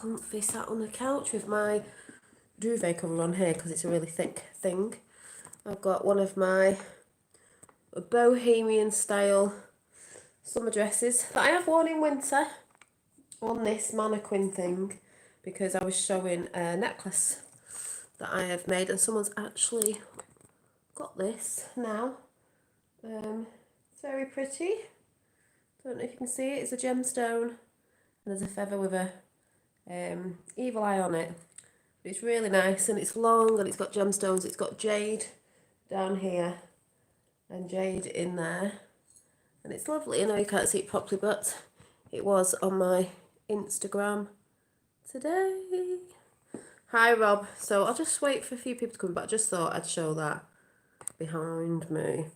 comfy sat on the couch with my duvet cover on here because it's a really thick thing. I've got one of my bohemian style summer dresses that I have worn in winter on this mannequin thing because I was showing a necklace that I have made and someone's actually got this now. It's very pretty. Don't know if you can see it. It's a gemstone and there's a feather with a evil eye on it. It's really nice and it's long and it's got gemstones. It's got jade down here and jade in there. And it's lovely. I know you can't see it properly, but it was on my Instagram today. Hi, Rob. So I'll just wait for a few people to come back. I just thought I'd show that behind me.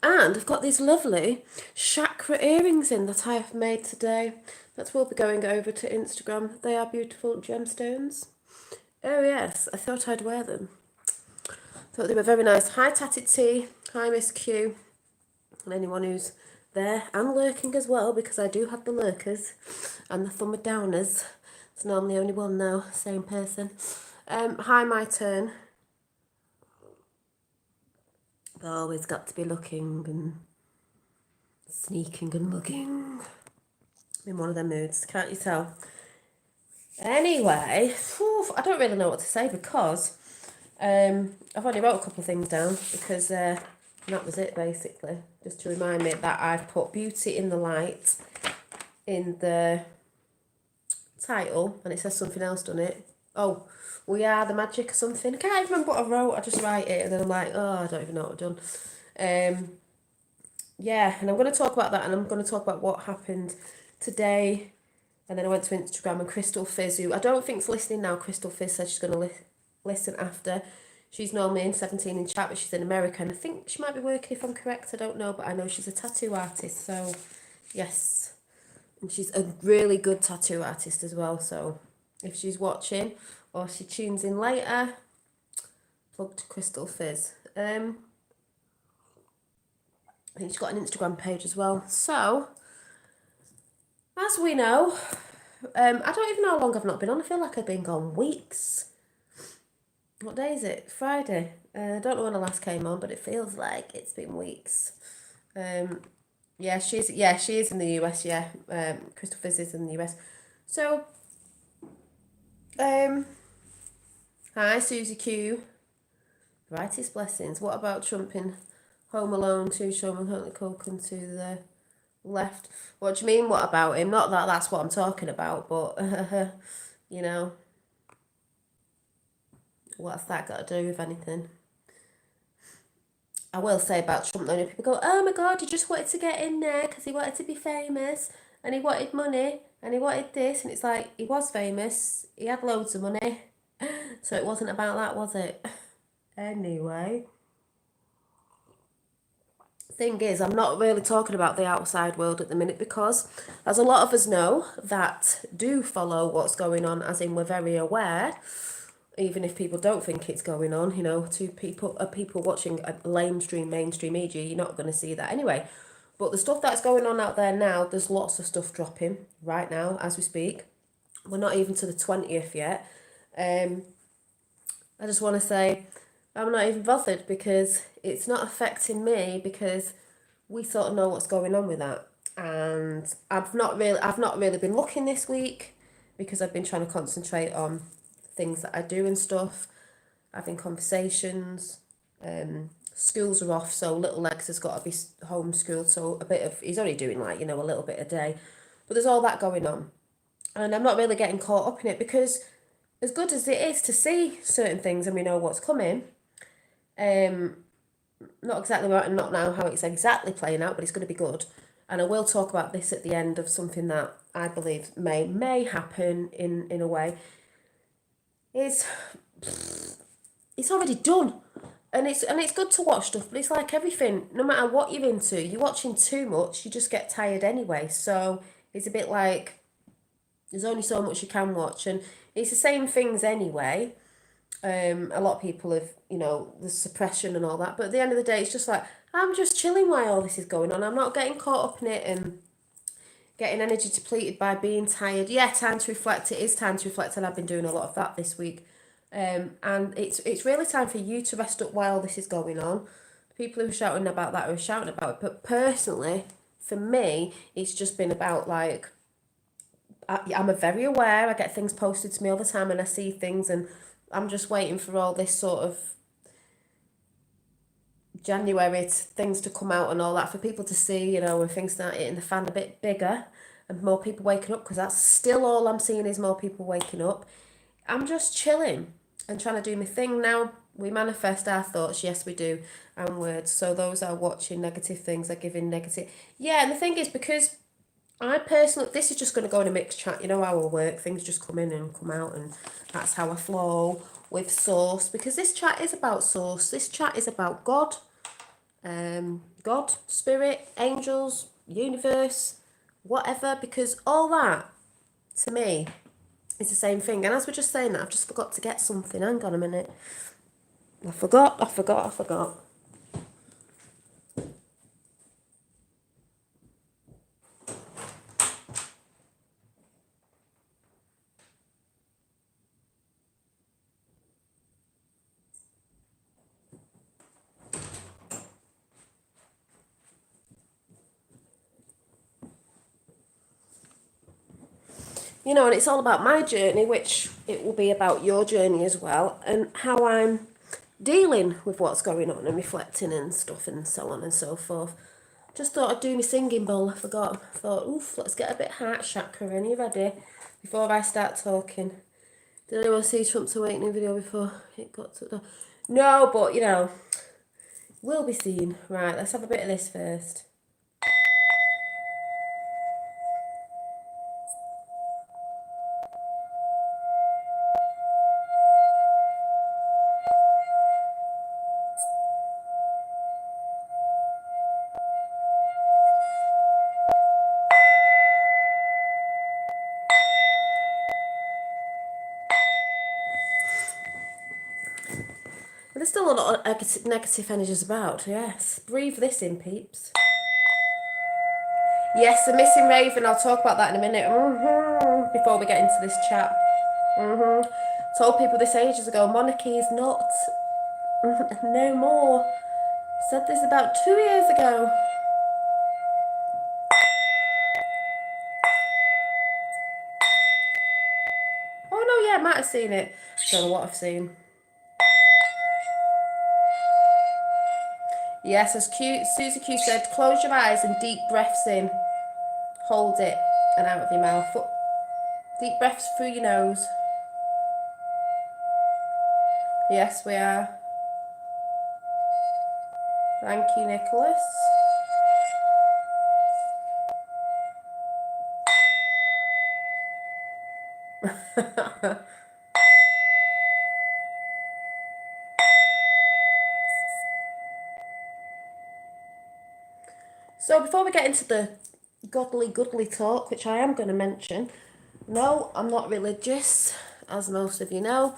And I've got these lovely chakra earrings in that I have made today. That will be going over to Instagram. They are beautiful gemstones. Oh yes, I thought I'd wear them. Thought they were very nice. Hi Tatted T. Hi Miss Q. And anyone who's there and lurking as well, because I do have the lurkers and the thumber downers. It's normally only one now, same person. Hi My Turn. I've always got to be looking and sneaking and looking. I'm in one of them moods, can't you tell? Anyway, I don't really know what to say because I've only wrote a couple of things down because that was it basically. Just to remind me that I've put Beauty in the Light in the title and it says something else, doesn't it? Oh, We Are the Magic or something. I can't even remember what I wrote. I just write it and then I'm like, oh, I don't even know what I've done. Yeah, and I'm going to talk about that and I'm going to talk about what happened today. And then I went to Instagram and Crystal Fizz, who I don't think's listening now. Crystal Fizz says she's going to listen after. She's normally in 17 in chat, but she's in America. And I think she might be working, if I'm correct. I don't know, but I know she's a tattoo artist. So, yes. And she's a really good tattoo artist as well. So, if she's watching or she tunes in later, plug to Crystal Fizz. I think she's got an Instagram page as well. So, as we know, I don't even know how long I've not been on. I feel like I've been gone weeks. What day is it? Friday. I don't know when I last came on, but it feels like it's been weeks. She is in the US. Yeah, Crystal Fizz is in the US. So, hi Susie Q. Righteous blessings. What about Trump in Home Alone 2, showing Huntley Culkin to the left? What do you mean, what about him? Not that that's what I'm talking about, but, you know, what's that got to do with anything? I will say about Trump, though, people go, oh my God, he just wanted to get in there because he wanted to be famous and he wanted money and he wanted this. And it's like, he was famous, he had loads of money. So it wasn't about that, was it? Anyway. Thing is, I'm not really talking about the outside world at the minute because, as a lot of us know that do follow what's going on, as in we're very aware, even if people don't think it's going on, you know, to people watching a mainstream media, you're not going to see that anyway. But the stuff that's going on out there now, there's lots of stuff dropping right now as we speak. We're not even to the 20th yet. I just want to say I'm not even bothered because it's not affecting me because we sort of know what's going on with that. And I've not really been looking this week because I've been trying to concentrate on things that I do and stuff, having conversations. Schools are off, so little Lex has got to be homeschooled, so he's only doing like, you know, a little bit a day. But there's all that going on. And I'm not really getting caught up in it because as good as it is to see certain things and we know what's coming, not exactly right and not now how it's exactly playing out, but it's going to be good. And I will talk about this at the end of something that I believe may happen in a way. It's already done. And it's good to watch stuff, but it's like everything, no matter what you're into, you're watching too much, you just get tired anyway. So it's a bit like there's only so much you can watch, and it's the same things anyway. A lot of people have, you know, the suppression and all that, but at the end of the day, it's just like I'm just chilling while all this is going on. I'm not getting caught up in it and getting energy depleted by being tired. Yeah, time to reflect. It is time to reflect, and I've been doing a lot of that this week. And it's really time for you to rest up while this is going on. People who are shouting about that are shouting about it. But personally, for me, it's just been about like, I'm very aware. I get things posted to me all the time and I see things, and I'm just waiting for all this sort of January things to come out and all that for people to see, you know, when things start hitting the fan a bit bigger and more people waking up, because that's still all I'm seeing is more people waking up. I'm just chilling and trying to do my thing now. We manifest our thoughts, yes we do, and words. So those are watching negative things are giving negative. Yeah, and the thing is, because I personally, this is just going to go in a mixed chat. You know how I work, things just come in and come out, and that's how I flow with source. Because this chat is about source. This chat is about God, God, spirit, angels, universe, whatever. Because all that, to me, is the same thing. And as we're just saying that, I've just forgot to get something. Hang on a minute. I forgot. You know, and it's all about my journey, which it will be about your journey as well, and how I'm dealing with what's going on and reflecting and stuff and so on and so forth. Just thought I'd do my singing bowl. I forgot. I thought, oof, let's get a bit heart chakra in. You ready? Before I start talking. Did anyone see Trump's awakening video before it got to... No, but, you know, we'll be seen. Right, let's have a bit of this first. There's still a lot of negative energies about, yes. Breathe this in, peeps. Yes, the missing raven, I'll talk about that in a minute. Before we get into this chat. Told people this ages ago, monarchy is not no more. Said this about 2 years ago. Oh no, yeah, I might have seen it. Don't know what I've seen. Yes, as Susie Q said, close your eyes and deep breaths in. Hold it and out of your mouth. Deep breaths through your nose. Yes, we are. Thank you, Nicholas. So before we get into the goodly talk, which I am going to mention, no, I'm not religious, as most of you know.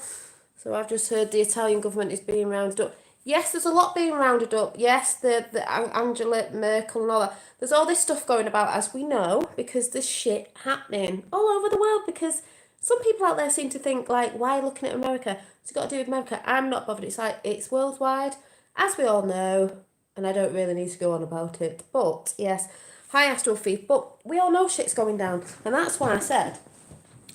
So I've just heard the Italian government is being rounded up. Yes, there's a lot being rounded up. Yes, the Angela Merkel and all that. There's all this stuff going about, as we know, because there's shit happening all over the world. Because some people out there seem to think, like, why looking at America? It's got to do with America. I'm not bothered. It's like, it's worldwide, as we all know, and I don't really need to go on about it. But, yes, high astral thief. But we all know shit's going down. And that's why I said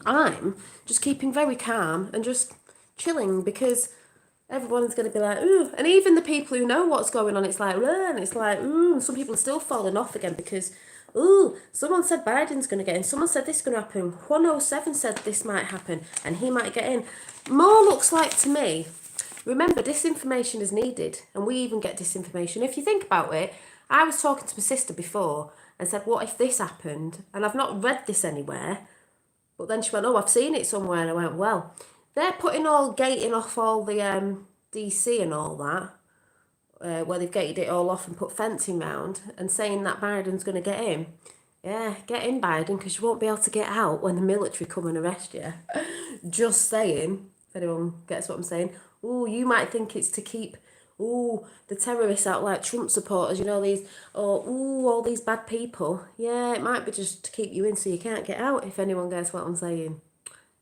I'm just keeping very calm and just chilling, because everyone's going to be like, ooh. And even the people who know what's going on, it's like, and it's like, ooh. Some people are still falling off again because, ooh, someone said Biden's going to get in. Someone said this is going to happen. 107 said this might happen and he might get in. More looks like to me, remember, disinformation is needed, and we even get disinformation. If you think about it, I was talking to my sister before and said, what if this happened? And I've not read this anywhere. But then she went, oh, I've seen it somewhere. And I went, well, they're putting all gating off all the DC and all that, where they've gated it all off and put fencing round, and saying that Biden's going to get in. Yeah, get in, Biden, because you won't be able to get out when the military come and arrest you. Just saying, if anyone gets what I'm saying. Oh, you might think it's to keep ooh, the terrorists out like Trump supporters, you know, these, or ooh, all these bad people. Yeah, it might be just to keep you in so you can't get out, if anyone gets what I'm saying.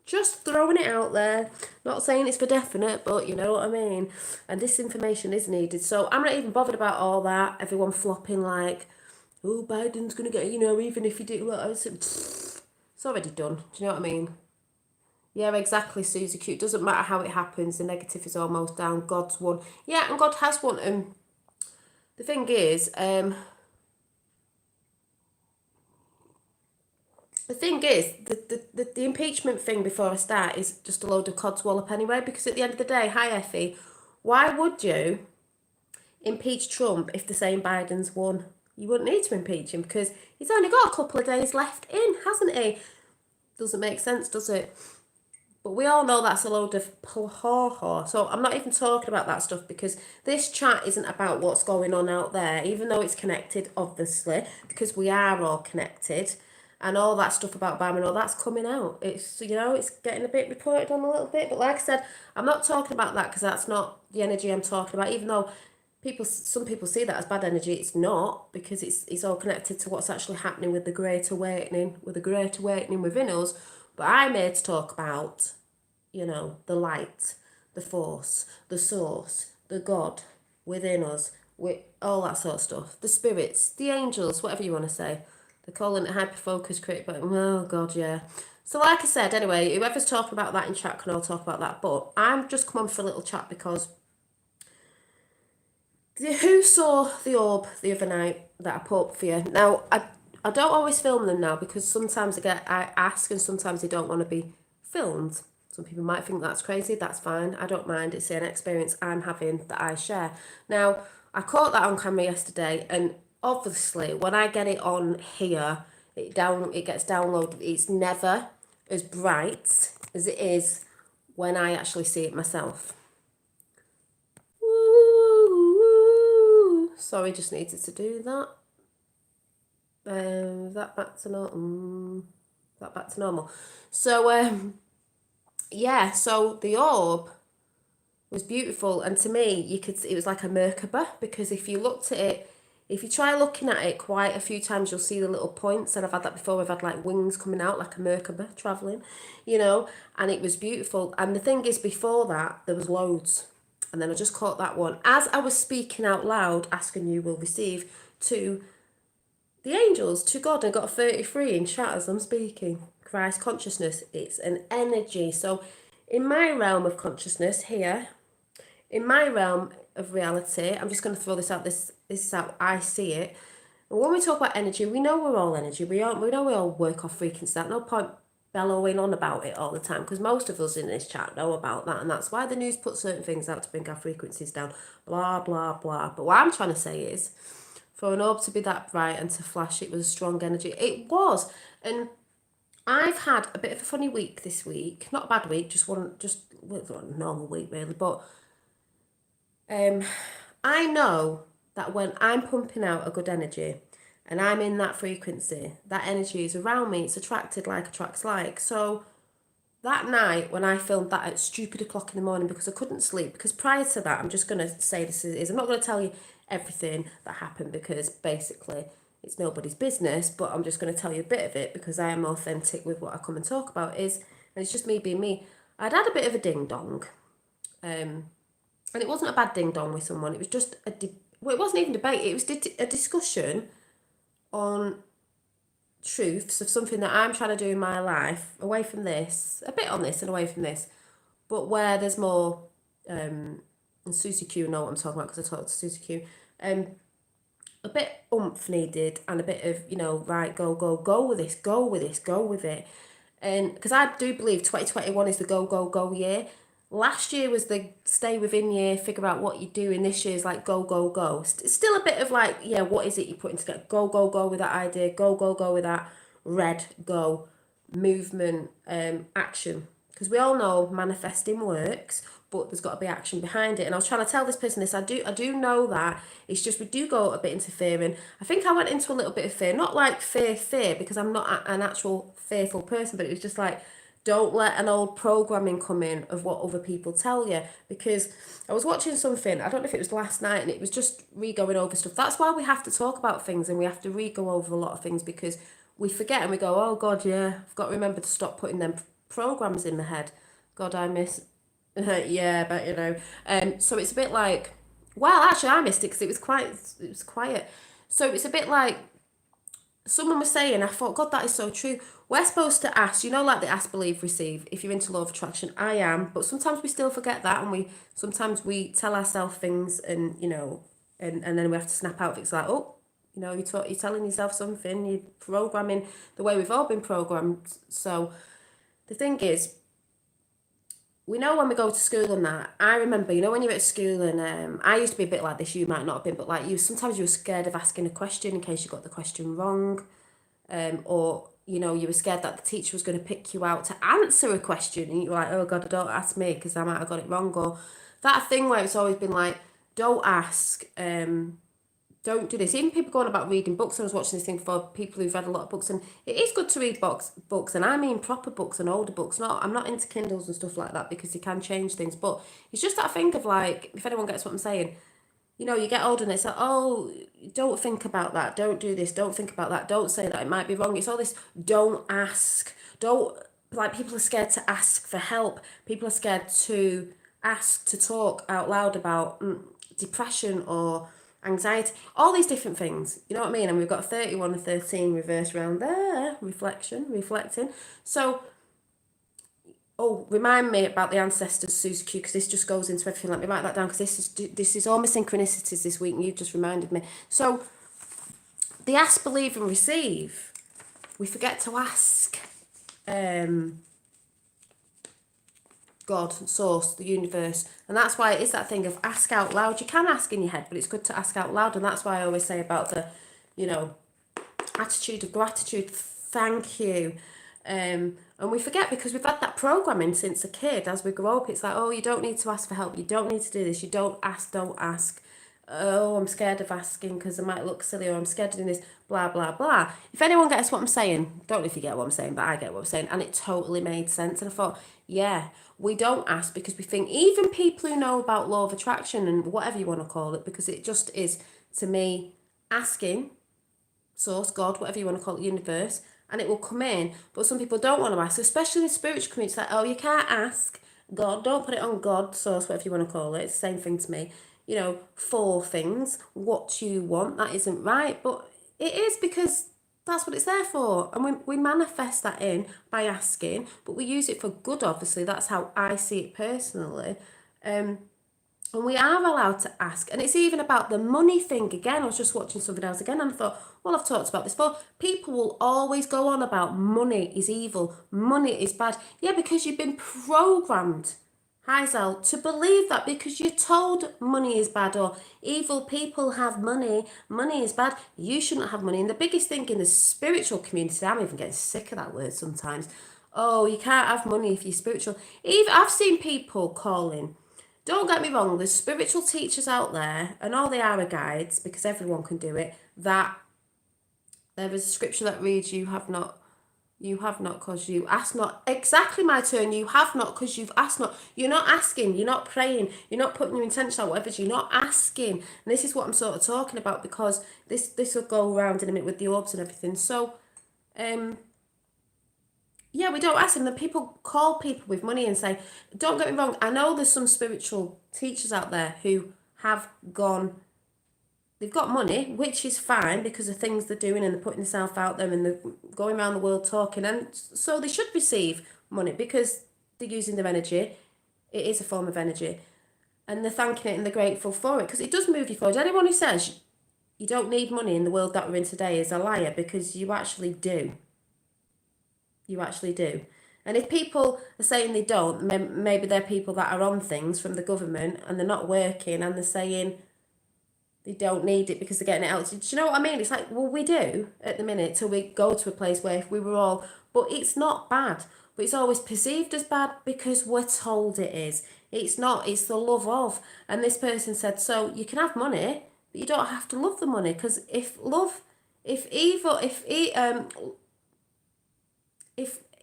Just throwing it out there. Not saying it's for definite, but you know what I mean. And this information is needed. So I'm not even bothered about all that. Everyone flopping like, oh, Biden's going to get, you know, even if you do, well, it's already done. Do you know what I mean? Yeah, exactly, Susie Q. It doesn't matter how it happens. The negative is almost down. God's won. Yeah, and God has won. And the thing is, the impeachment thing before I start is just a load of codswallop anyway, because at the end of the day, hi Effie, why would you impeach Trump if they're saying Biden's won? You wouldn't need to impeach him because he's only got a couple of days left in, hasn't he? Doesn't make sense, does it? But we all know that's a load of ho-ho. So I'm not even talking about that stuff because this chat isn't about what's going on out there, even though it's connected, obviously, because we are all connected. And all that stuff about BAM and all that's coming out. It's, you know, it's getting a bit reported on a little bit. But like I said, I'm not talking about that because that's not the energy I'm talking about, even though some people see that as bad energy. It's not, because it's all connected to what's actually happening with the great awakening, within us. But I'm here to talk about, you know, the light, the force, the source, the God within us, with all that sort of stuff. The spirits, the angels, whatever you want to say. They're calling it hyper-focus critic, but oh God, yeah. So like I said, anyway, whoever's talking about that in chat can all talk about that. But I'm just come on for a little chat because who saw the orb the other night that I put up for you? Now, I don't always film them now because sometimes I ask and sometimes they don't want to be filmed. Some people might think that's crazy. That's fine. I don't mind. It's an experience I'm having that I share. Now, I caught that on camera yesterday, and obviously when I get it on here, it gets downloaded. It's never as bright as it is when I actually see it myself. Sorry, just needed to do that. That back to normal. That back to normal. So yeah. So the orb was beautiful, and to me, it was like a Merkaba, because if you looked at it, if you try looking at it quite a few times, you'll see the little points. And I've had that before. I've had like wings coming out like a Merkaba traveling, you know, and it was beautiful. And the thing is, before that, there was loads. And then I just caught that one as I was speaking out loud, asking you will receive to the angels, to God. I got a 33 in chat as I'm speaking. Christ consciousness, it's an energy. So in my realm of consciousness here, in my realm of reality, I'm just going to throw this out. This is how I see it. And when we talk about energy, we know we're all energy. We know we all work off frequency. There's no point bellowing on about it all the time, because most of us in this chat know about that, and that's why the news puts certain things out to bring our frequencies down. Blah blah blah. But what I'm trying to say is, for an orb to be that bright and to flash, it was a strong energy. It was, and I've had a bit of a funny week this week. Not a bad week, just a normal week really. But I know that when I'm pumping out a good energy and I'm in that frequency, that energy is around me. It's attracted like attracts like. So that night when I filmed that at stupid o'clock in the morning because I couldn't sleep, because prior to that, I'm just going to say this is, I'm not going to tell you everything that happened because basically it's nobody's business, but I'm just going to tell you a bit of it because I am authentic with what I come and talk about and it's just me being me. I'd had a bit of a ding dong, and it wasn't a bad ding dong with someone. It was just it wasn't even debate. It was a discussion on truths of something that I'm trying to do in my life, away from this, a bit on this and away from this, but where there's more, and Susie Q know what I'm talking about because I talked to Susie Q, a bit oomph needed and a bit of, you know, right, go with this, go with it. And because I do believe 2021 is the go year. Last year was the stay within year, figure out what you do, and this year's like go. It's still a bit of like, yeah, what is it you're putting together? Go with that idea, go with that red go movement, action. Because we all know manifesting works, but there's got to be action behind it. And I was trying to tell this person this. I do know that. It's just we do go a bit into fear, and I think I went into a little bit of fear, not like fear, because I'm not an actual fearful person, but it was just like Don't let an old programming come in of what other people tell you. Because I was watching something, I don't know if it was last night, and it was just re-going over stuff. That's why we have to talk about things, and we have to re-go over a lot of things, because we forget and we go, oh God, yeah, I've got to remember to stop putting them programs in the head. God, I miss, yeah, but you know. So it's a bit like, well, actually I missed it because it was quiet. So it's a bit like, someone was saying, I thought, God, that is so true. We're supposed to ask, you know, like the ask, believe, receive. If you're into law of attraction, I am. But sometimes we still forget that, and sometimes we tell ourselves things, and you know, and then we have to snap out of it. It's like, oh, you know, you're telling yourself something, you're programming the way we've all been programmed. So the thing is, we know when we go to school and that. I remember, you know, when you're at school, and I used to be a bit like this, you might not have been, but like you, sometimes you were scared of asking a question in case you got the question wrong. Or you know, you were scared that the teacher was going to pick you out to answer a question, and you were like, oh God, don't ask me because I might have got it wrong. Or that thing where it's always been like, don't ask, don't do this. Even people going about reading books. I was watching this thing for people who've read a lot of books, and it is good to read books, and I mean proper books and older books. I'm not into Kindles and stuff like that, because they can change things. But it's just that thing of like, if anyone gets what I'm saying, you know, you get older and it's like, oh, don't think about that, don't do this, don't think about that, don't say that, it might be wrong. It's all this, don't ask, don't, like, people are scared to ask for help. People are scared to ask to talk out loud about depression or anxiety, all these different things, you know what I mean? And we've got 31 and 13 reverse around there, reflecting. So, oh, remind me about the ancestors, Susie Q, because this just goes into everything. Let me write that down, because this is all my synchronicities this week, and you've just reminded me. So, the ask, believe, and receive. We forget to ask God, source, the universe, and that's why it is that thing of ask out loud. You can ask in your head, but it's good to ask out loud, and that's why I always say about the, you know, attitude of gratitude. Thank you. And we forget, because we've had that programming since a kid. As we grow up, it's like, oh, you don't need to ask for help, you don't need to do this, you don't ask. Oh, I'm scared of asking because I might look silly, or I'm scared of doing this, blah blah blah. If anyone gets what I'm saying, don't know if you get what I'm saying, but I get what I'm saying, and it totally made sense. And I thought, yeah, we don't ask because we think, even people who know about law of attraction and whatever you want to call it, because it just is, to me, asking source, God, whatever you want to call it, universe, and it will come in. But some people don't want to ask, especially in the spiritual community. It's like, oh, you can't ask God, don't put it on God, source, whatever you want to call it. It's the same thing to me. You know, for things, what you want, that isn't right. But it is, because that's what it's there for. And we manifest that in by asking, but we use it for good, obviously. That's how I see it personally. And we are allowed to ask. And it's even about the money thing again. I was just watching something else again, and I thought, well, I've talked about this before. People will always go on about money is evil, money is bad. Yeah, because you've been programmed, Hazel, to believe that, because you're told money is bad, or evil people have money, money is bad, you shouldn't have money. And the biggest thing in the spiritual community, I'm even getting sick of that word sometimes. Oh, you can't have money if you're spiritual. Even I've seen people calling, don't get me wrong, there's spiritual teachers out there, and all they are guides, because everyone can do it, that there is a scripture that reads, you have not because you ask not. Exactly my turn. You have not because you've asked not. You're not asking, you're not praying, you're not putting your intention out, whatever, you're not asking. And this is what I'm sort of talking about, because this will go around in a minute with the orbs and everything. So, yeah, we don't ask. And then people call people with money and say, don't get me wrong, I know there's some spiritual teachers out there who have gone, they've got money, which is fine because of things they're doing, and they're putting themselves out there, and they're going around the world talking, and so they should receive money because they're using their energy. It is a form of energy, and they're thanking it and they're grateful for it, because it does move you forward. Anyone who says you don't need money in the world that we're in today is a liar, because you actually do. You actually do. And if people are saying they don't, maybe they're people that are on things from the government and they're not working, and they're saying they don't need it because they're getting it out. Do you know what I mean? It's like, well, we do at the minute, till we go to a place where if we were all, but it's not bad. But it's always perceived as bad because we're told it is. It's not, it's the love of. And this person said, so you can have money, but you don't have to love the money, because if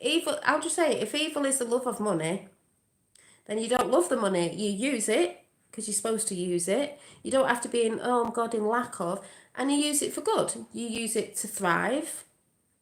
evil, I'll just say, if evil is the love of money, then you don't love the money. You use it because you're supposed to use it. You don't have to be in, oh God, in lack of. And you use it for good. You use it to thrive,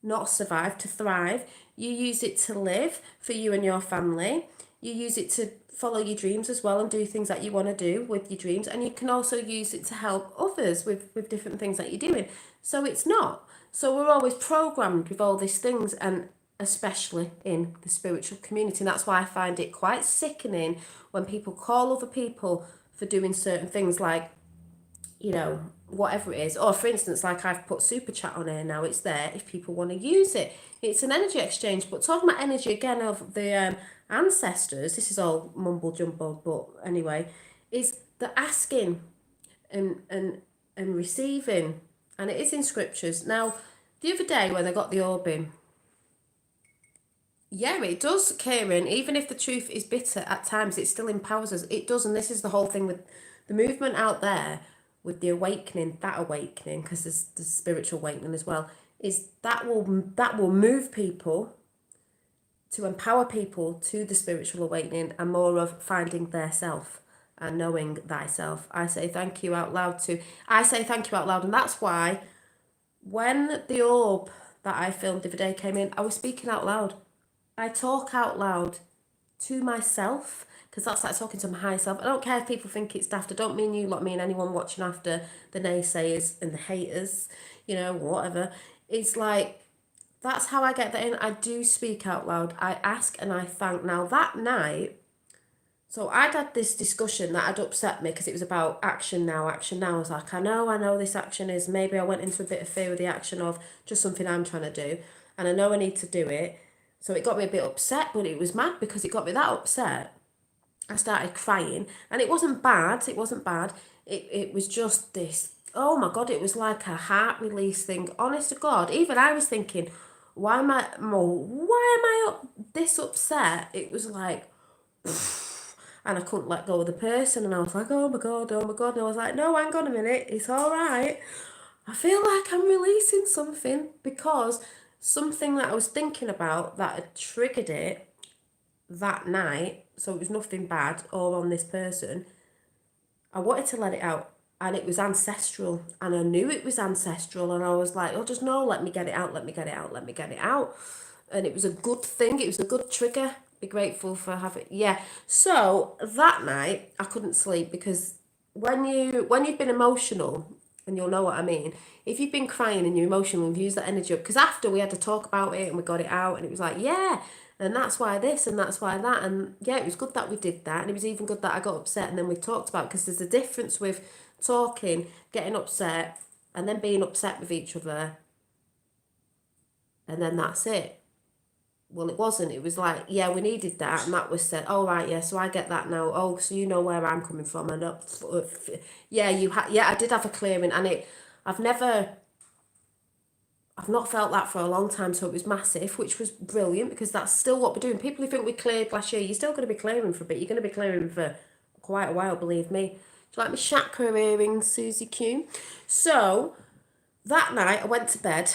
not survive, to thrive. You use it to live for you and your family. You use it to follow your dreams as well and do things that you want to do with your dreams. And you can also use it to help others with different things that you're doing. So it's not. So we're always programmed with all these things, and especially in the spiritual community. And that's why I find it quite sickening when people call other people for doing certain things, like, you know, whatever it is. Or for instance, like I've put super chat on here now, it's there if people want to use it. It's an energy exchange. But talking about energy again of the ancestors, this is all mumble jumble, but anyway, is the asking and receiving. And it is in scriptures. Now, the other day when I got the orb in, yeah, it does, Kieran. Even if the truth is bitter at times, it still empowers us. It does, and this is the whole thing with the movement out there, with the awakening, because there's the spiritual awakening as well, is that will move people to empower people to the spiritual awakening and more of finding their self and knowing thyself. I say thank you out loud, and that's why when the orb that I filmed the other day came in, I was speaking out loud. I talk out loud to myself, because that's like talking to my higher self. I don't care if people think it's daft. I don't mean you lot, mean anyone watching after, the naysayers and the haters, you know, whatever. It's like, that's how I get that in. I do speak out loud. I ask and I thank. Now that night, so I'd had this discussion that had upset me because it was about action now. I was like, I know this action is, maybe I went into a bit of fear with the action of just something I'm trying to do. And I know I need to do it. So it got me a bit upset, but it was mad because it got me that upset. I started crying, and it wasn't bad. It was just this, oh my God, it was like a heart release thing. Honest to God, even I was thinking, why am I this upset? It was like, and I couldn't let go of the person, and I was like, oh my God. And I was like, no, hang on a minute, it's all right. I feel like I'm releasing something, because something that I was thinking about that had triggered it that night, so it was nothing bad or on this person, I wanted to let it out, and it was ancestral, and I knew it was ancestral, and I was like, oh, just no, let me get it out, and it was a good thing, it was a good trigger. Be grateful for having, yeah. So that night I couldn't sleep, because when you've been emotional, and you'll know what I mean, if you've been crying and you're emotional and use that energy up, because after we had to talk about it and we got it out, and it was like, yeah, and that's why this and that's why that, and yeah, it was good that we did that, and it was even good that I got upset and then we talked about it, because there's a difference with talking, getting upset, and then being upset with each other, and then that's it. Well, it wasn't. It was like, yeah, we needed that, and that was said. Oh, right, yeah, so I get that now. Oh, so you know where I'm coming from, and yeah, I did have a clearing, and I've not felt that for a long time, so it was massive, which was brilliant, because that's still what we're doing. People who think we cleared last year, you're still going to be clearing for a bit. You're going to be clearing for quite a while, believe me. Do you like my chakra earrings, Susie Q? So that night I went to bed,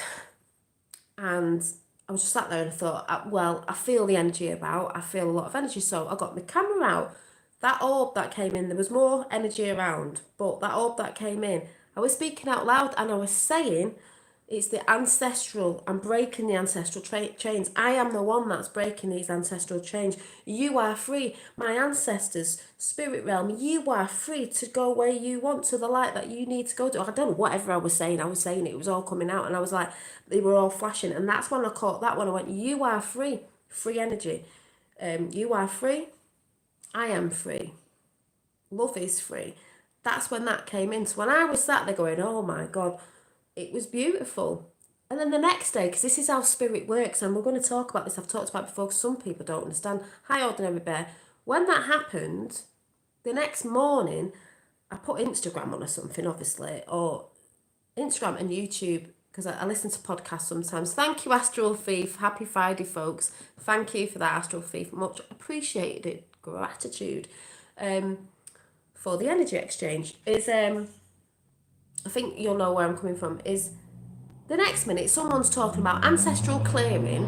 and I was just sat there and I thought, well, I feel the energy I feel a lot of energy. So I got my camera out. That orb that came in, there was more energy around, but that orb that came in, I was speaking out loud, and I was saying, it's the ancestral. I'm breaking the ancestral chains. I am the one that's breaking these ancestral chains. You are free. My ancestors, spirit realm, you are free to go where you want, to the light that you need to go to. I don't know, whatever I was saying it was all coming out, and I was like, they were all flashing. And that's when I caught that one. I went, you are free. Free energy. You are free. I am free. Love is free. That's when that came in. So when I was sat there going, oh my God, it was beautiful. And then the next day, because this is how spirit works, and we're going to talk about this, I've talked about it before, because some people don't understand. Hi, Ordinary Bear. When that happened, the next morning, I put Instagram on or something, obviously, or Instagram and YouTube, because I listen to podcasts sometimes. Thank you, Astral Thief. Happy Friday, folks. Thank you for that, Astral Thief. Much appreciated. Gratitude for the energy exchange. I think you'll know where I'm coming from, is the next minute someone's talking about ancestral clearing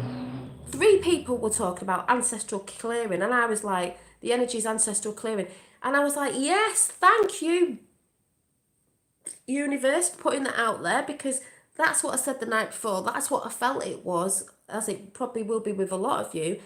3 people were talking about ancestral clearing, and I was like, the energy is ancestral clearing. And I was like, yes, thank you, universe, for putting that out there, because that's what I said the night before. That's what I felt it was, as it probably will be with a lot of you.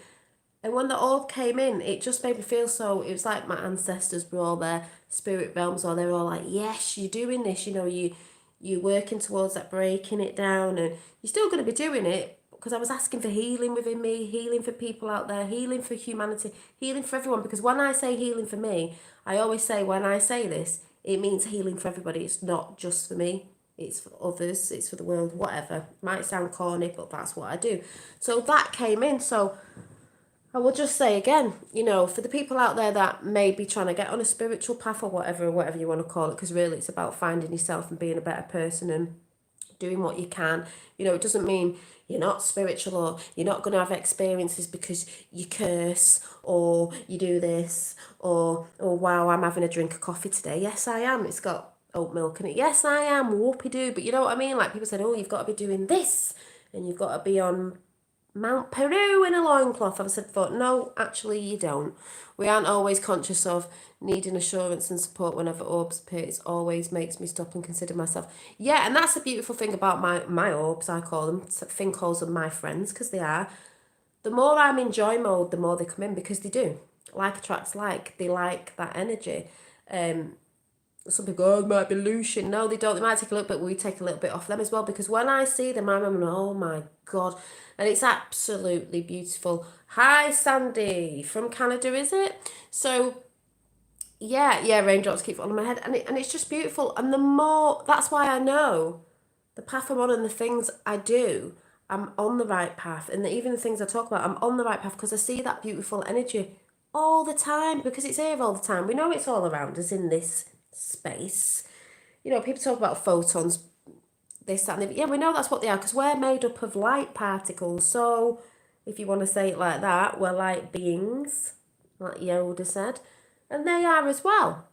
And when the orb came in, it just made me feel so, it was like my ancestors were all there, spirit realms, or they were all like, yes, you're doing this, you know, you're working towards that, breaking it down, and you're still going to be doing it, because I was asking for healing within me, healing for people out there, healing for humanity, healing for everyone, because when I say healing for me, I always say when I say this, it means healing for everybody. It's not just for me. It's for others, it's for the world, whatever. Might sound corny, but that's what I do. So that came in, so I will just say again, you know, for the people out there that may be trying to get on a spiritual path or whatever you want to call it, because really it's about finding yourself and being a better person and doing what you can. You know, it doesn't mean you're not spiritual or you're not going to have experiences because you curse or you do this or, oh, wow, I'm having a drink of coffee today. Yes, I am. It's got oat milk in it. Yes, I am. Whoopie-doo. But you know what I mean? Like people said, oh, you've got to be doing this and you've got to be on Mount Peru in a loincloth. I've said, thought, no, actually you don't. We aren't always conscious of needing assurance and support whenever orbs appear. It always makes me stop and consider myself. Yeah, and that's the beautiful thing about my orbs, I call them. Finn calls them my friends, because they are. The more I'm in joy mode, the more they come in, because they do. Like attracts like. They like that energy. Some people go, oh, it might be Lucian. No, they don't. They might take a little bit, but we take a little bit off them as well, because when I see them, I remember, oh my God. And it's absolutely beautiful. Hi, Sandy, from Canada, is it? So, yeah, raindrops keep falling on my head. And it's just beautiful. And the more, that's why I know the path I'm on and the things I do, I'm on the right path. And even the things I talk about, I'm on the right path, because I see that beautiful energy all the time, because it's here all the time. We know it's all around us in this space. You know, people talk about photons, this, that, and the, yeah, we know that's what they are, because we're made up of light particles. So, if you want to say it like that, we're light beings, like Yoda said, and they are as well.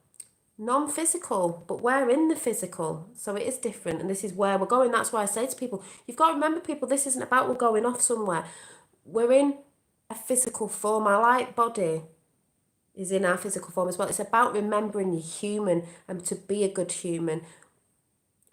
Non-physical, but we're in the physical, so it is different, and this is where we're going. That's why I say to people, you've got to remember, people, this isn't about we're going off somewhere. We're in a physical form. Our light body is in our physical form as well. It's about remembering you're human and to be a good human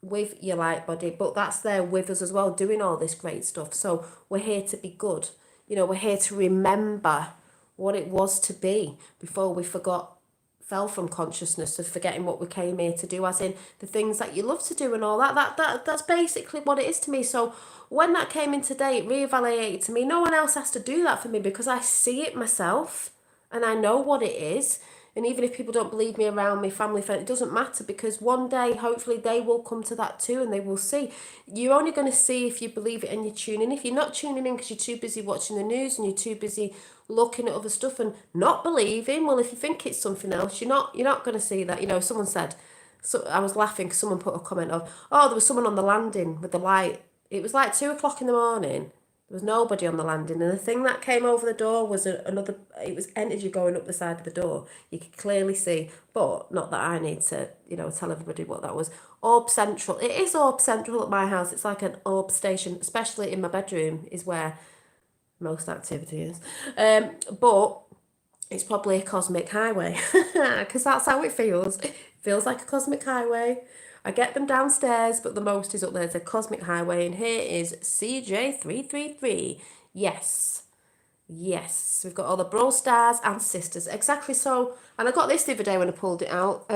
with your light body, but that's there with us as well, doing all this great stuff. So we're here to be good. You know, we're here to remember what it was to be before we fell from consciousness of forgetting what we came here to do, as in the things that you love to do and all that's basically what it is to me. So when that came in today, it reevaluated to me, no one else has to do that for me, because I see it myself and I know what it is. And even if people don't believe me around me, family, friends, it doesn't matter, because one day, hopefully, they will come to that too, and they will see. You're only going to see if you believe it and you tune in. If you're not tuning in because you're too busy watching the news and you're too busy looking at other stuff and not believing, well, if you think it's something else, you're not going to see that. You know, someone said, so I was laughing because someone put a comment of, oh, there was someone on the landing with the light. It was like 2 o'clock in the morning. There was nobody on the landing, and the thing that came over the door was another, it was energy going up the side of the door. You could clearly see, but not that I need to, you know, tell everybody what that was. Orb Central. It is Orb Central at my house. It's like an orb station, especially in my bedroom is where most activity is. But it's probably a cosmic highway, because that's how it feels. It feels like a cosmic highway. I get them downstairs, but the most is up there. It's a cosmic highway, and here is CJ333. Yes. We've got all the bro stars and sisters. Exactly so. And I got this the other day when I pulled it out.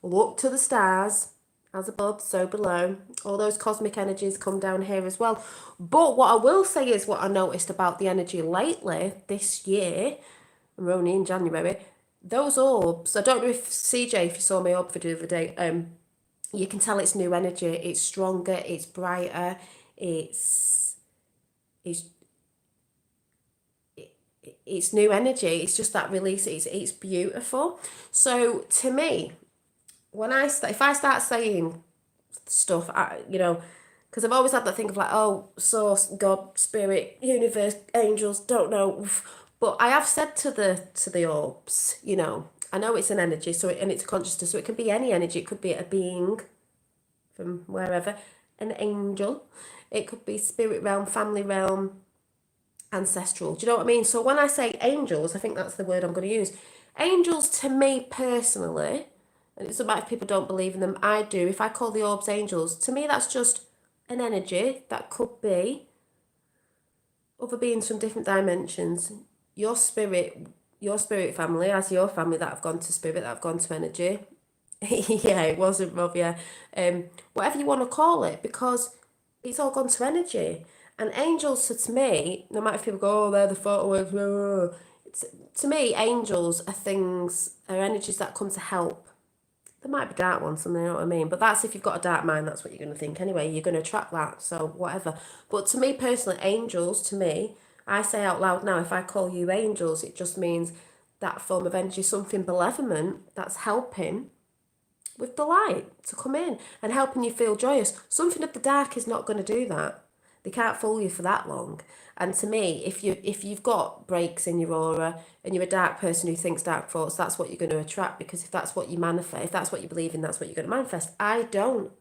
Look to the stars, as above, so below. All those cosmic energies come down here as well. But what I will say is what I noticed about the energy lately, this year, we're only in January, those orbs, I don't know if CJ, if you saw my orb video the other day, you can tell it's new energy, it's stronger, it's brighter, it's new energy. It's just that release. It's beautiful. So to me, if I start saying stuff, you know, because I've always had that thing of like, oh, source, God, spirit, universe, angels, don't know, but I have said to the orbs, you know, I know it's an energy, and it's a consciousness, so it can be any energy. It could be a being from wherever, an angel. It could be spirit realm, family realm, ancestral. Do you know what I mean? So when I say angels, I think that's the word I'm going to use. Angels, to me personally, and it's about if people don't believe in them, I do. If I call the orbs angels, to me that's just an energy that could be other beings from different dimensions. Your spirit family, as your family that have gone to spirit, that have gone to energy. Yeah, it wasn't Rob, yeah. Whatever you want to call it, because it's all gone to energy. And angels, so to me, no matter if people go, oh, they're the photo works, to me, angels are things, are energies that come to help. There might be dark ones, and you know what I mean? But that's if you've got a dark mind, that's what you're going to think anyway. You're going to attract that, so whatever. But to me personally, angels, to me, I say out loud now, if I call you angels, it just means that form of energy, something malevolent that's helping with the light to come in and helping you feel joyous. Something of the dark is not going to do that. They can't fool you for that long. And to me, if you've got breaks in your aura and you're a dark person who thinks dark thoughts, that's what you're going to attract, because if that's what you manifest, if that's what you believe in, that's what you're going to manifest. I don't.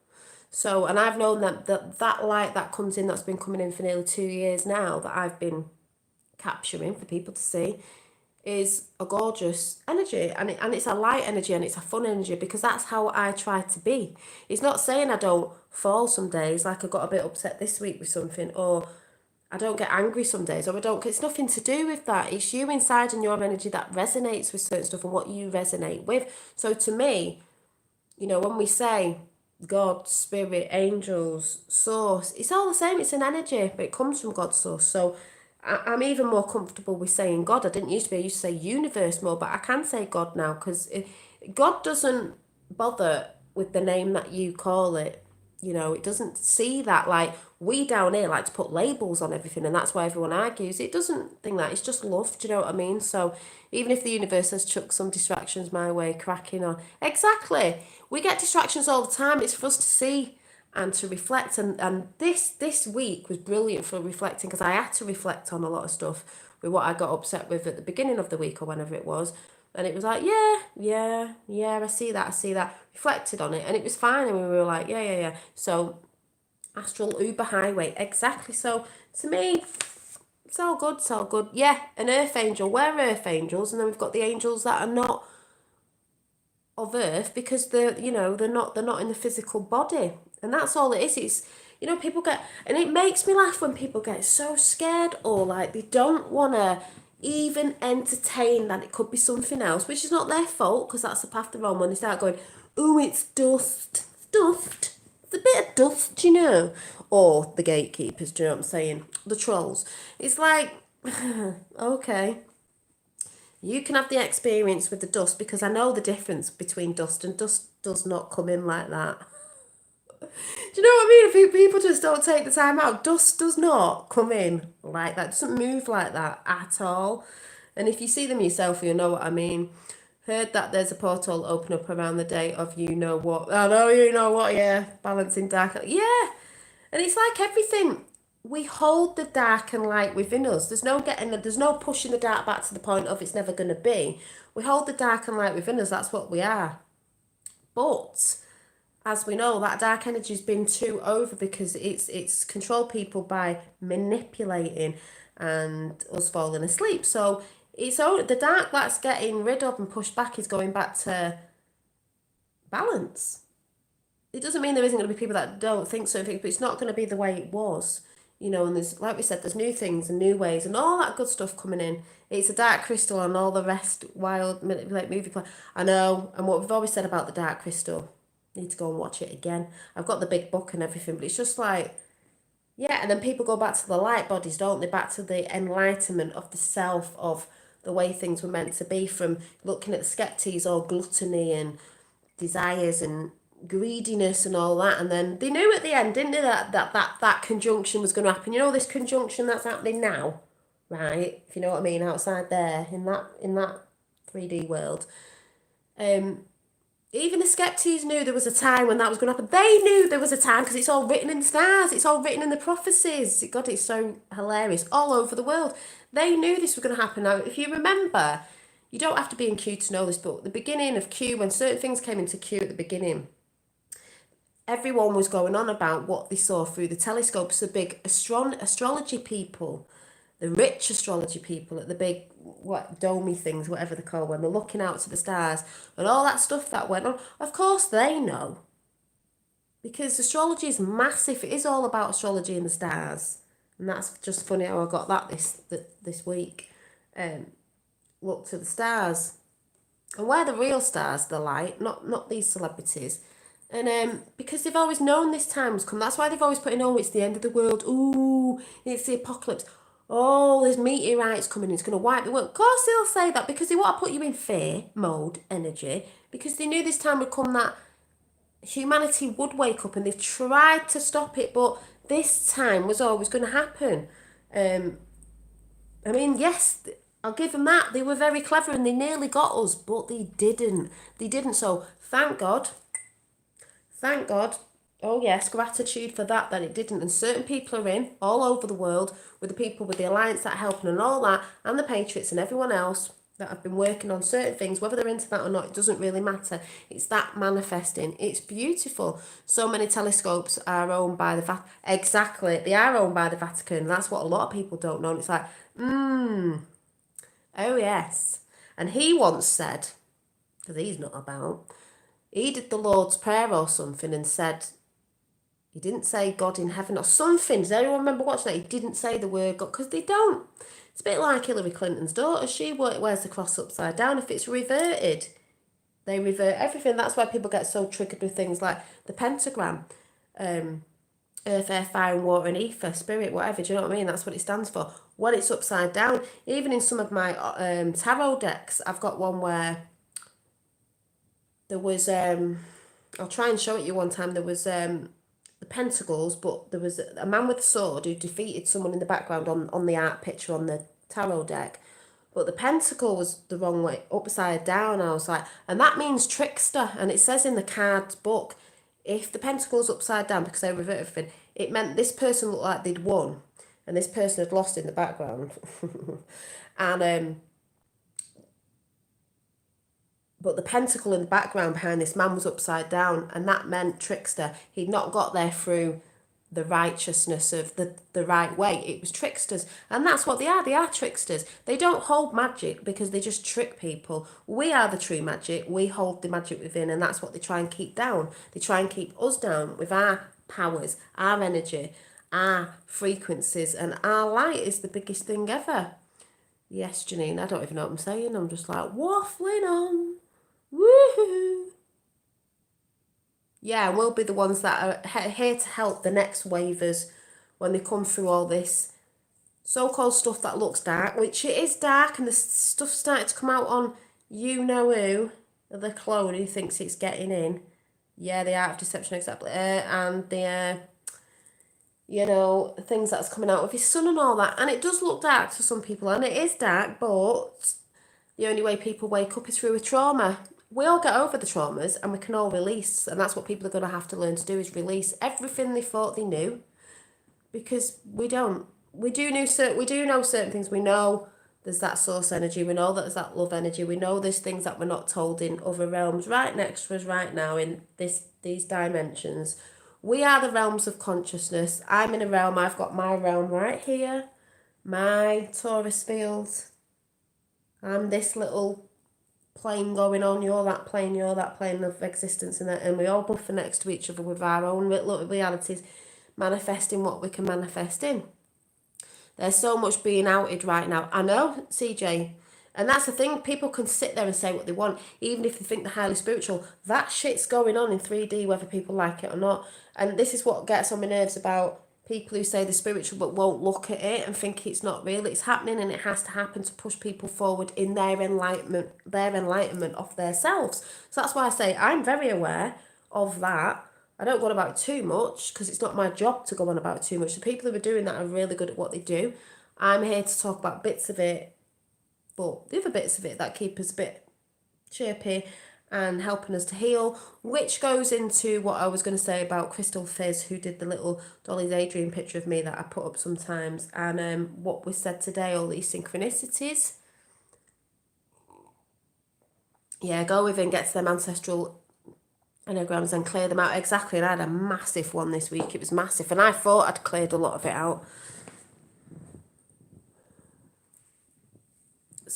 So, and I've known that light that comes in, that's been coming in for nearly 2 years now, that I've been capturing for people to see, is a gorgeous energy, and it's a light energy, and it's a fun energy, because that's how I try to be. It's not saying I don't fall some days, like I got a bit upset this week with something, or I don't get angry some days, or I don't. It's nothing to do with that. It's you inside and your energy that resonates with certain stuff and what you resonate with. So to me, when we say God, spirit, angels, source, it's all the same. It's an energy, but it comes from God's source. So I'm even more comfortable with saying God. I didn't used to be. I used to say universe more, but I can say God now, because God doesn't bother with the name that you call it. It doesn't see that. Like, we down here like to put labels on everything, and that's why everyone argues. It doesn't think that. It's just love. Do you know what I mean? So even if the universe has chucked some distractions my way, cracking on. Exactly. We get distractions all the time. It's for us to see and to reflect. And this week was brilliant for reflecting, because I had to reflect on a lot of stuff with what I got upset with at the beginning of the week or whenever it was. And it was like, yeah, I see that. Reflected on it, and it was fine. And we were like, yeah. So, astral Uber highway, exactly. So, to me, it's all good. Yeah, an earth angel. We're earth angels, and then we've got the angels that are not of earth, because they're not in the physical body, and that's all it is. It's people get, and it makes me laugh when people get so scared, or like they don't want to even entertain that it could be something else, which is not their fault, because that's the path they're on. When they start going, oh, it's dust, it's a bit of dust, or the gatekeepers, do you know what I'm saying, the trolls. It's like, okay, you can have the experience with the dust, because I know the difference between dust, and dust does not come in like that. Do you know what I mean? If people just don't take the time out, dust does not come in like that. It doesn't move like that at all. And if you see them yourself, you'll know what I mean. Heard that there's a portal open up around the date of you know what. I know you know what, yeah. Balancing dark. Yeah. And it's like everything. We hold the dark and light within us. There's no pushing the dark back to the point of it's never going to be. We hold the dark and light within us. That's what we are. But as we know, that dark energy's been too over, because it's controlled people by manipulating and us falling asleep. So the dark that's getting rid of and pushed back is going back to balance. It doesn't mean there isn't going to be people that don't think certain things, but it's not going to be the way it was. And there's, like we said, there's new things and new ways and all that good stuff coming in. It's a dark crystal and all the rest wild manipulate movie play. I know, and what we've always said about the dark crystal, need to go and watch it again. I've got the big book and everything, but it's just like, yeah, and then people go back to the light bodies, don't they? Back to the enlightenment of the self, of the way things were meant to be, from looking at the skeptics, or gluttony and desires and greediness and all that. And then they knew at the end, didn't they, that conjunction was going to happen. This conjunction that's happening now, right? If you know what I mean, outside there in that 3D world. Even the skeptics knew there was a time when that was going to happen. They knew there was a time, because it's all written in the stars. It's all written in the prophecies. God, it's so hilarious. All over the world. They knew this was going to happen. Now, if you remember, you don't have to be in Q to know this, but at the beginning of Q, when certain things came into Q at the beginning, everyone was going on about what they saw through the telescopes. The big astrology people the rich astrology people at the big, what, domey things, whatever they're called, when they're looking out to the stars and all that stuff that went on, of course they know. Because astrology is massive. It is all about astrology and the stars. And that's just funny how I got that this week. Look to the stars. And where the real stars, the light, not these celebrities. And because they've always known this time was coming. That's why they've always put in, oh, it's the end of the world. Ooh, it's the apocalypse. Oh, there's meteorites coming. It's going to wipe the world. Of course they'll say that because they want to put you in fear mode, energy. Because they knew this time would come that humanity would wake up, and they've tried to stop it, but this time was always going to happen. I mean, yes, I'll give them that. They were very clever and they nearly got us, but they didn't. They didn't. So thank God. Thank God. Oh yes, gratitude for that it didn't. And certain people are in all over the world with the people with the alliance that are helping and all that, and the Patriots and everyone else that have been working on certain things, whether they're into that or not, it doesn't really matter. It's that manifesting. It's beautiful. So many telescopes are owned by the Vatican. Exactly. They are owned by the Vatican. That's what a lot of people don't know. And it's like, oh yes. And he once said, because he's not about, he did the Lord's Prayer or something and said, he didn't say God in heaven or something. Does anyone remember watching that? He didn't say the word God, because they don't. It's a bit like Hillary Clinton's daughter. She wears the cross upside down. If it's reverted, they revert everything. That's why people get so triggered with things like the pentagram. Earth, air, fire and water and ether, spirit, whatever. Do you know what I mean? That's what it stands for. When it's upside down, even in some of my tarot decks, I've got one where there was, I'll try and show it you one time. There was the pentacles, but there was a man with a sword who defeated someone in the background on the art picture on the tarot deck. But the pentacle was the wrong way, upside down. I was like, and that means trickster. And it says in the card book, if the pentacle's upside down, because they revert everything, it meant this person looked like they'd won, and this person had lost in the background. And but the pentacle in the background behind this man was upside down, and that meant trickster. He'd not got there through the righteousness of the right way. It was tricksters. And that's what they are. They are tricksters. They don't hold magic because they just trick people. We are the true magic. We hold the magic within, and that's what they try and keep down. They try and keep us down with our powers, our energy, our frequencies, and our light is the biggest thing ever. Yes, Janine, I don't even know what I'm saying. I'm just like waffling on. Woohoo! Yeah, we'll be the ones that are here to help the next wavers when they come through all this so-called stuff that looks dark, which it is dark, and the stuff started to come out on you know who, the clone who thinks it's getting in. Yeah, the art of deception, exactly. And the things that's coming out of his son and all that. And it does look dark to some people, and it is dark, but the only way people wake up is through a trauma. We all get over the traumas and we can all release, and that's what people are going to have to learn to do, is release everything they thought they knew, because we don't. We do know certain things. We know there's that source energy. We know that there's that love energy. We know there's things that we're not told in other realms right next to us right now in these dimensions. We are the realms of consciousness. I'm in a realm. I've got my realm right here, my Taurus field. I'm this little plane going on, you're that plane of existence, and we all buffer next to each other with our own little realities, manifesting what we can manifest in. There's so much being outed right now. I know, CJ. And that's the thing, people can sit there and say what they want, even if they think they're highly spiritual. That shit's going on in 3D, whether people like it or not. And this is what gets on my nerves about people who say they're spiritual but won't look at it and think it's not real. It's happening, and it has to happen to push people forward in their enlightenment of themselves. So that's why I say I'm very aware of that. I don't go on about it too much because it's not my job to go on about it too much. The people who are doing that are really good at what they do. I'm here to talk about bits of it, but the other bits of it that keep us a bit chirpy and helping us to heal, which goes into what I was going to say about Crystal Fizz, who did the little Dolly Daydream picture of me that I put up sometimes, and what was said today, all these synchronicities. Yeah, go within, get to them ancestral enneagrams and clear them out. Exactly, and I had a massive one this week. It was massive, and I thought I'd cleared a lot of it out.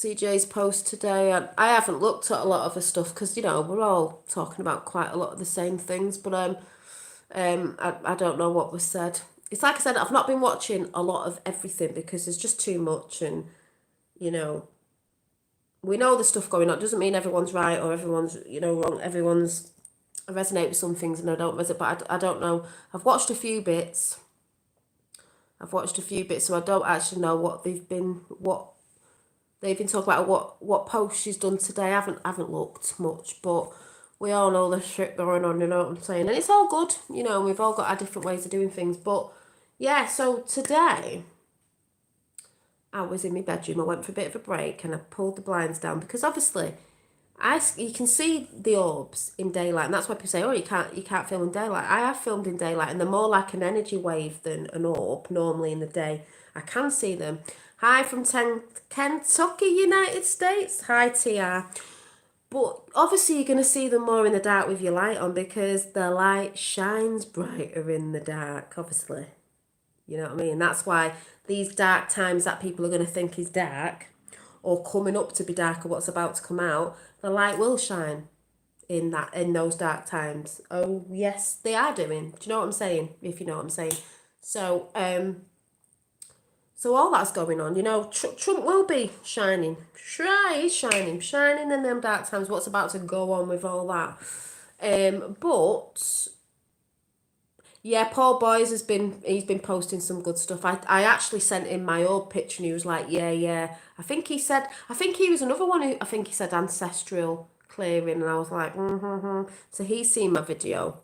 CJ's post today. And I haven't looked at a lot of the stuff because, you know, we're all talking about quite a lot of the same things. But I don't know what was said. It's like I said, I've not been watching a lot of everything because there's just too much. And, you know, we know the stuff going on. It doesn't mean everyone's right or everyone's, you know, wrong. I resonate with some things and I don't resonate. But I don't know. I've watched a few bits. So I don't actually know what they've been talking about. What post she's done today. I haven't looked much, but we all know there's shit going on. You know what I'm saying? And it's all good. You know, we've all got our different ways of doing things. But yeah, so today I was in my bedroom. I went for a bit of a break and I pulled the blinds down because obviously you can see the orbs in daylight, and that's why people say, "Oh, you can't film in daylight." I have filmed in daylight, and they're more like an energy wave than an orb. Normally in the day, I can see them. Hi from Kentucky, United States. Hi, TR. But obviously, you're gonna see them more in the dark with your light on because the light shines brighter in the dark. Obviously, you know what I mean. That's why these dark times that people are gonna think is dark, or coming up to be dark, or what's about to come out, the light will shine in those dark times. Oh yes, they are doing. Do you know what I'm saying? If you know what I'm saying. So so all that's going on. You know, Trump will be shining. He's shining in them dark times. What's about to go on with all that? But yeah, Paul Boys he's been posting some good stuff. I actually sent him my old picture and he was like, yeah. I think he was another one who, I think he said ancestral clearing, and I was like, So he's seen my video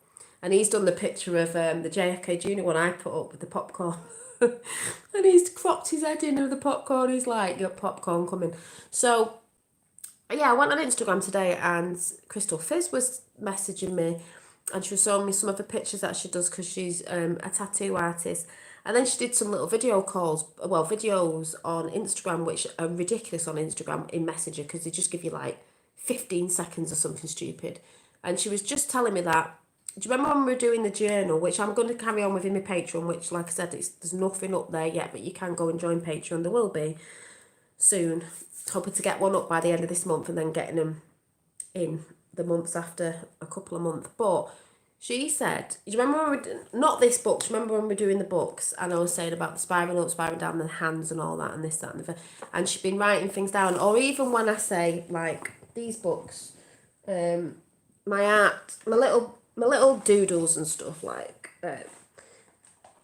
and he's done the picture of the JFK Jr. one I put up with the popcorn. And he's cropped his head in with the popcorn. He's like, got popcorn coming. So yeah, I went on Instagram today and Crystal Fizz was messaging me and she was showing me some of the pictures that she does because she's a tattoo artist. And then she did some little videos on Instagram, which are ridiculous on Instagram in Messenger because they just give you like 15 seconds or something stupid. And she was just telling me that, do you remember when we were doing the journal, which I'm going to carry on with in my Patreon, which, like I said, there's nothing up there yet, but you can go and join Patreon. There will be soon. Hoping to get one up by the end of this month and then getting them in the months after, a couple of months. But she said, do you remember when not this book, do you remember when we were doing the books and I was saying about the spiraling up, spiraling down the hands and all that and this, that and the and she'd been writing things down, or even when I say like these books, my art, my little doodles and stuff, like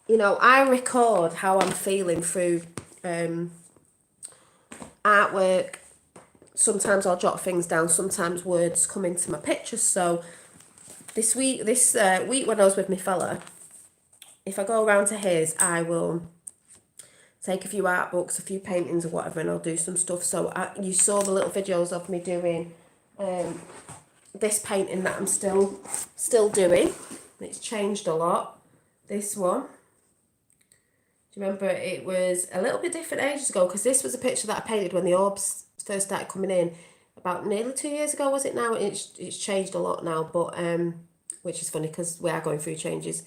you know, I record how I'm feeling through artwork. Sometimes I'll jot things down, sometimes words come into my pictures. So this week when I was with my fella, if I go around to his, I will take a few art books, a few paintings or whatever, and I'll do some stuff. So you saw the little videos of me doing this painting that I'm still doing. It's changed a lot. This one. Do you remember it was a little bit different ages ago, because this was a picture that I painted when the orbs first started coming in about nearly 2 years ago, was it now? It's changed a lot now, but which is funny because we are going through changes,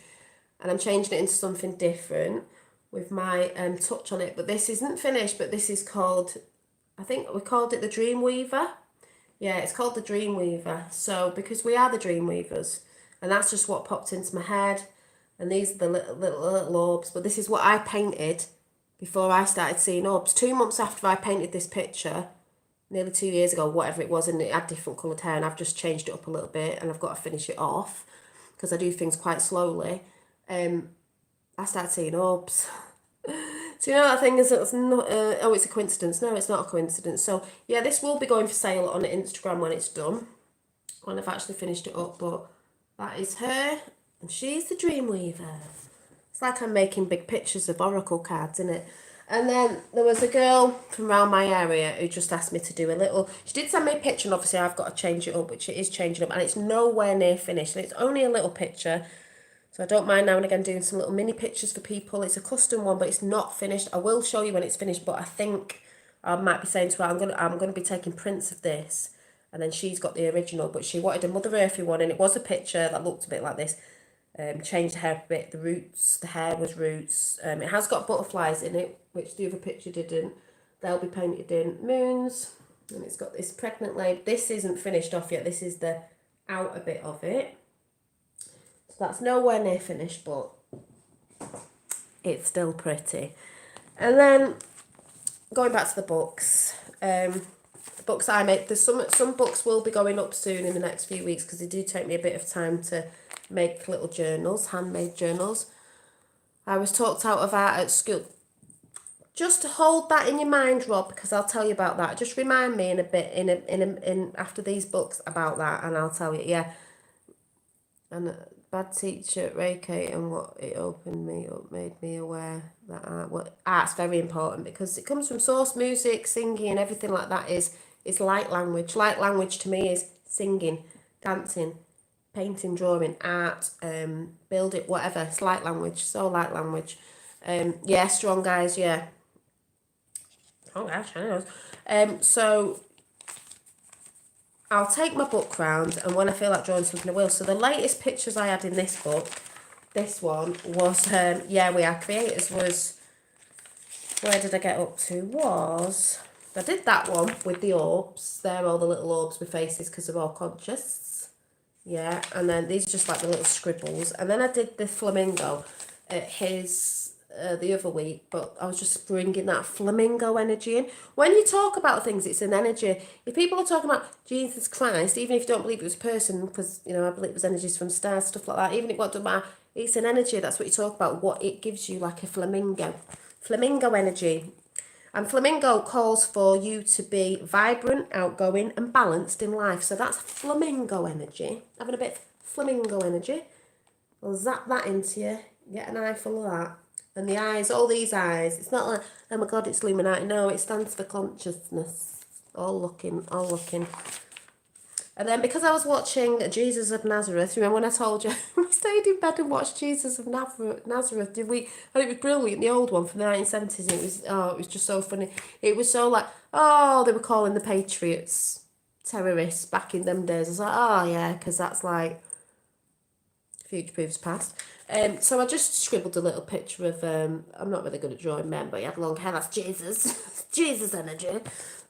and I'm changing it into something different with my touch on it. But this isn't finished, but this is called, I think we called it the Dream Weaver. Yeah, it's called the Dream Weaver. So because we are the Dream Weavers, and that's just what popped into my head. And these are the little orbs. But this is what I painted before I started seeing orbs. 2 months after I painted this picture, nearly 2 years ago, whatever it was, and it had different coloured hair, and I've just changed it up a little bit, and I've got to finish it off because I do things quite slowly. I started seeing orbs. So you know that thing is, it's not, it's a coincidence. No, it's not a coincidence. So yeah, this will be going for sale on Instagram when it's done, when I've actually finished it up. But that is her, and she's the Dreamweaver. It's like I'm making big pictures of oracle cards, isn't it? And then there was a girl from around my area who just asked me to do a little, she did send me a picture, and obviously I've got to change it up, which it is changing up, and it's nowhere near finished, and it's only a little picture. So I don't mind now and again doing some little mini pictures for people. It's a custom one, but it's not finished. I will show you when it's finished, but I think I might be saying to her, I'm gonna be taking prints of this, and then she's got the original, but she wanted a Mother Earthy one, and it was a picture that looked a bit like this. Changed the hair a bit, the hair was roots. It has got butterflies in it, which the other picture didn't. they'll be painted in. Moons, and it's got this pregnant lady. This isn't finished off yet. This is the outer bit of it. So that's nowhere near finished, but it's still pretty. And then going back to the books, the books I make, there's some books will be going up soon in the next few weeks because they do take me a bit of time to make little journals, handmade journals. I was talked out of art at school. Just hold that in your mind, Rob, because I'll tell you about that. Just remind me in a bit, in after these books about that, and I'll tell you. Yeah, and a bad teacher at Reiki, and what it opened me up, made me aware that art's very important because it comes from source music, singing, and everything like that is light language. Light language to me is singing, dancing, painting, drawing, art, build it, whatever. It's light language, so light language. Yeah, strong guys, yeah. Oh gosh, I know. So I'll take my book round, and when I feel like drawing something, I will. So the latest pictures I had in this book, this one was Yeah We Are Creators. Was, where did I get up to? Was I did that one with the orbs. They're all the little orbs with faces because they're all conscious. Yeah, and then these are just like the little scribbles. And then I did the flamingo at his the other week, but I was just bringing that flamingo energy in. When you talk about things, it's an energy. If people are talking about Jesus Christ, even if you don't believe it was a person, because, you know, I believe it was energies from stars, stuff like that, even if it doesn't matter, it's an energy. That's what you talk about, what it gives you, like a flamingo. Flamingo energy. And flamingo calls for you to be vibrant, outgoing, and balanced in life. So that's flamingo energy. Having a bit of flamingo energy. I'll zap that into you. Get an eye full of that. And the eyes, all these eyes. It's not like, oh my God, it's Illuminati. No, it stands for consciousness. All looking, all looking. And then because I was watching Jesus of Nazareth, remember when I told you we stayed in bed and watched Jesus of Nazareth, did we? And it was brilliant, the old one from the 1970s. It was just so funny. It was so like, oh, they were calling the Patriots terrorists back in them days. I was like, oh yeah, because that's like future proofs past. So I just scribbled a little picture of, I'm not really good at drawing men, but he had long hair, that's Jesus. Jesus energy.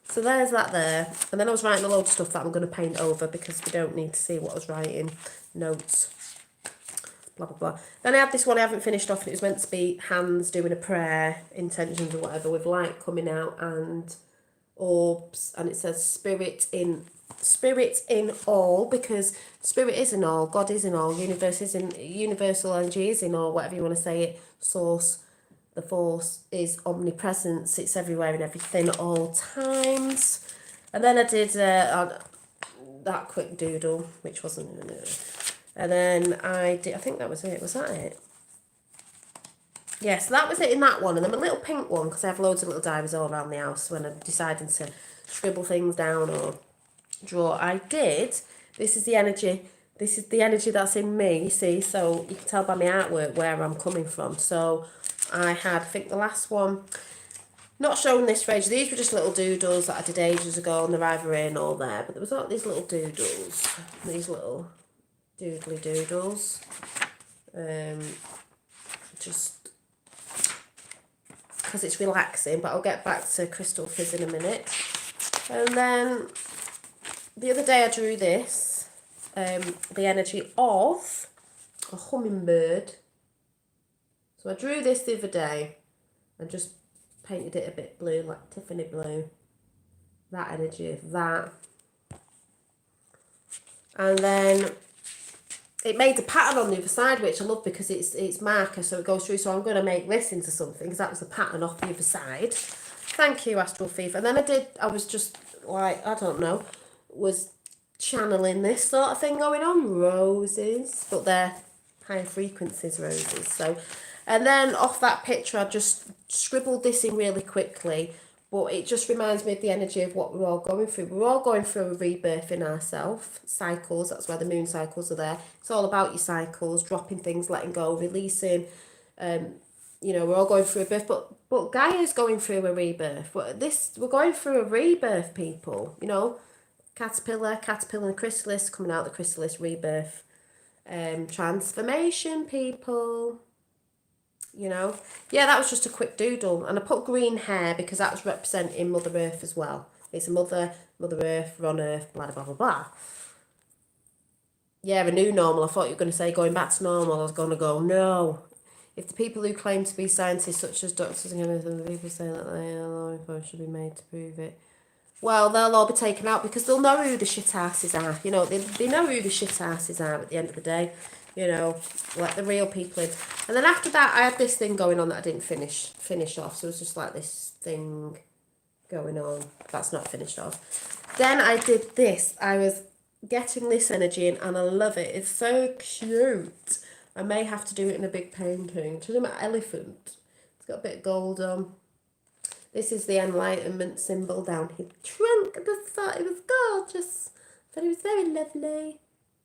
So there's that there. And then I was writing a load of stuff that I'm going to paint over because we don't need to see what I was writing. Notes. Blah, blah, blah. Then I had this one I haven't finished off, and it was meant to be hands doing a prayer, intentions or whatever, with light coming out and orbs. And it says spirit in all, because spirit is in all, God is in all, universe is in, universal energy is in all, whatever you want to say it, source, the force is omnipresence, it's everywhere and everything at all times. And then I did that quick doodle, which wasn't, and then I think that was it. Was that it? Yes, that was it in that one. And then a little pink one, because I have loads of little diaries all around the house when I'm deciding to scribble things down or draw. This is the energy that's in me, you see, so you can tell by my artwork where I'm coming from. So I had, I think the last one, not showing this for ages, these were just little doodles that I did ages ago, and they're either in or there, but there was all these little doodles, these little doodly doodles, just because it's relaxing, but I'll get back to crystal fizz in a minute. And then the other day I drew this, the energy of a hummingbird. So I drew this the other day and just painted it a bit blue, like Tiffany blue. That energy of that. And then it made a pattern on the other side, which I love because it's marker, so it goes through. So I'm going to make this into something because that was the pattern off the other side. Thank you, Astral Thief. And then I was just like, I don't know, was channeling this sort of thing going on. Roses, but they're higher frequencies roses. So, and then off that picture, I just scribbled this in really quickly, but it just reminds me of the energy of what we're all going through. We're all going through a rebirth in ourselves. Cycles, that's why the moon cycles are there. It's all about your cycles, dropping things, letting go, releasing. You know, we're all going through a birth, but Gaia's going through a rebirth. We're going through a rebirth, people. You know, caterpillar and chrysalis, coming out the chrysalis, rebirth. Transformation, people. you know. Yeah, that was just a quick doodle. And I put green hair because that was representing Mother Earth as well. It's a Mother Earth, we're on Earth, blah, blah, blah, blah. Yeah, a new normal. I thought you were going to say going back to normal. I was going to go, no. If the people who claim to be scientists, such as doctors and chemists, the people say that they are law enforcement should be made to prove it, well, they'll all be taken out because they'll know who the shit asses are. You know, they know who the shit asses are at the end of the day. You know, let the real people in. And then after that, I had this thing going on that I didn't finish off. So it was just like this thing going on. That's not finished off. Then I did this. I was getting this energy in and I love it. It's so cute. I may have to do it in a big painting. To do my elephant. It's got a bit of gold on. This is the enlightenment symbol down his trunk. I just thought it was gorgeous. But it was very lovely.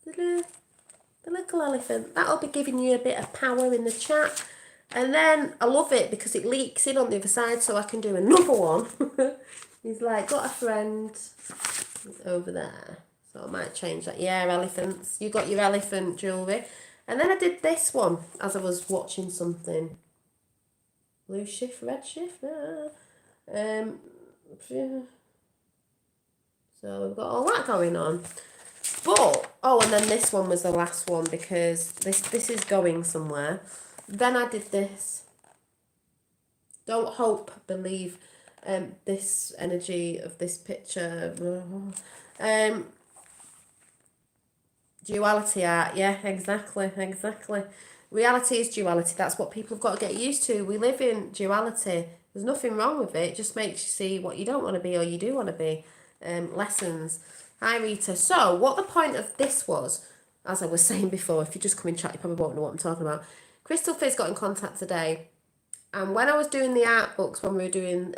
The little elephant. That'll be giving you a bit of power in the chat. And then I love it because it leaks in on the other side so I can do another one. He's like, got a friend. He's over there. So I might change that. Yeah, elephants. You got your elephant jewellery. And then I did this one as I was watching something. Blue shift, red shift. So we've got all that going on. But, oh, and then this one was the last one because this is going somewhere. Then I did this. Don't hope, believe. This energy of this picture. Duality art. Yeah, exactly. Reality is duality. That's what people have got to get used to. We live in duality. There's nothing wrong with it. It just makes you see what you don't want to be or you do want to be. Lessons. Hi, Rita. So, what the point of this was, as I was saying before, if you just come in chat, you probably won't know what I'm talking about. Crystal Fizz got in contact today. And when I was doing the art books, when we were doing,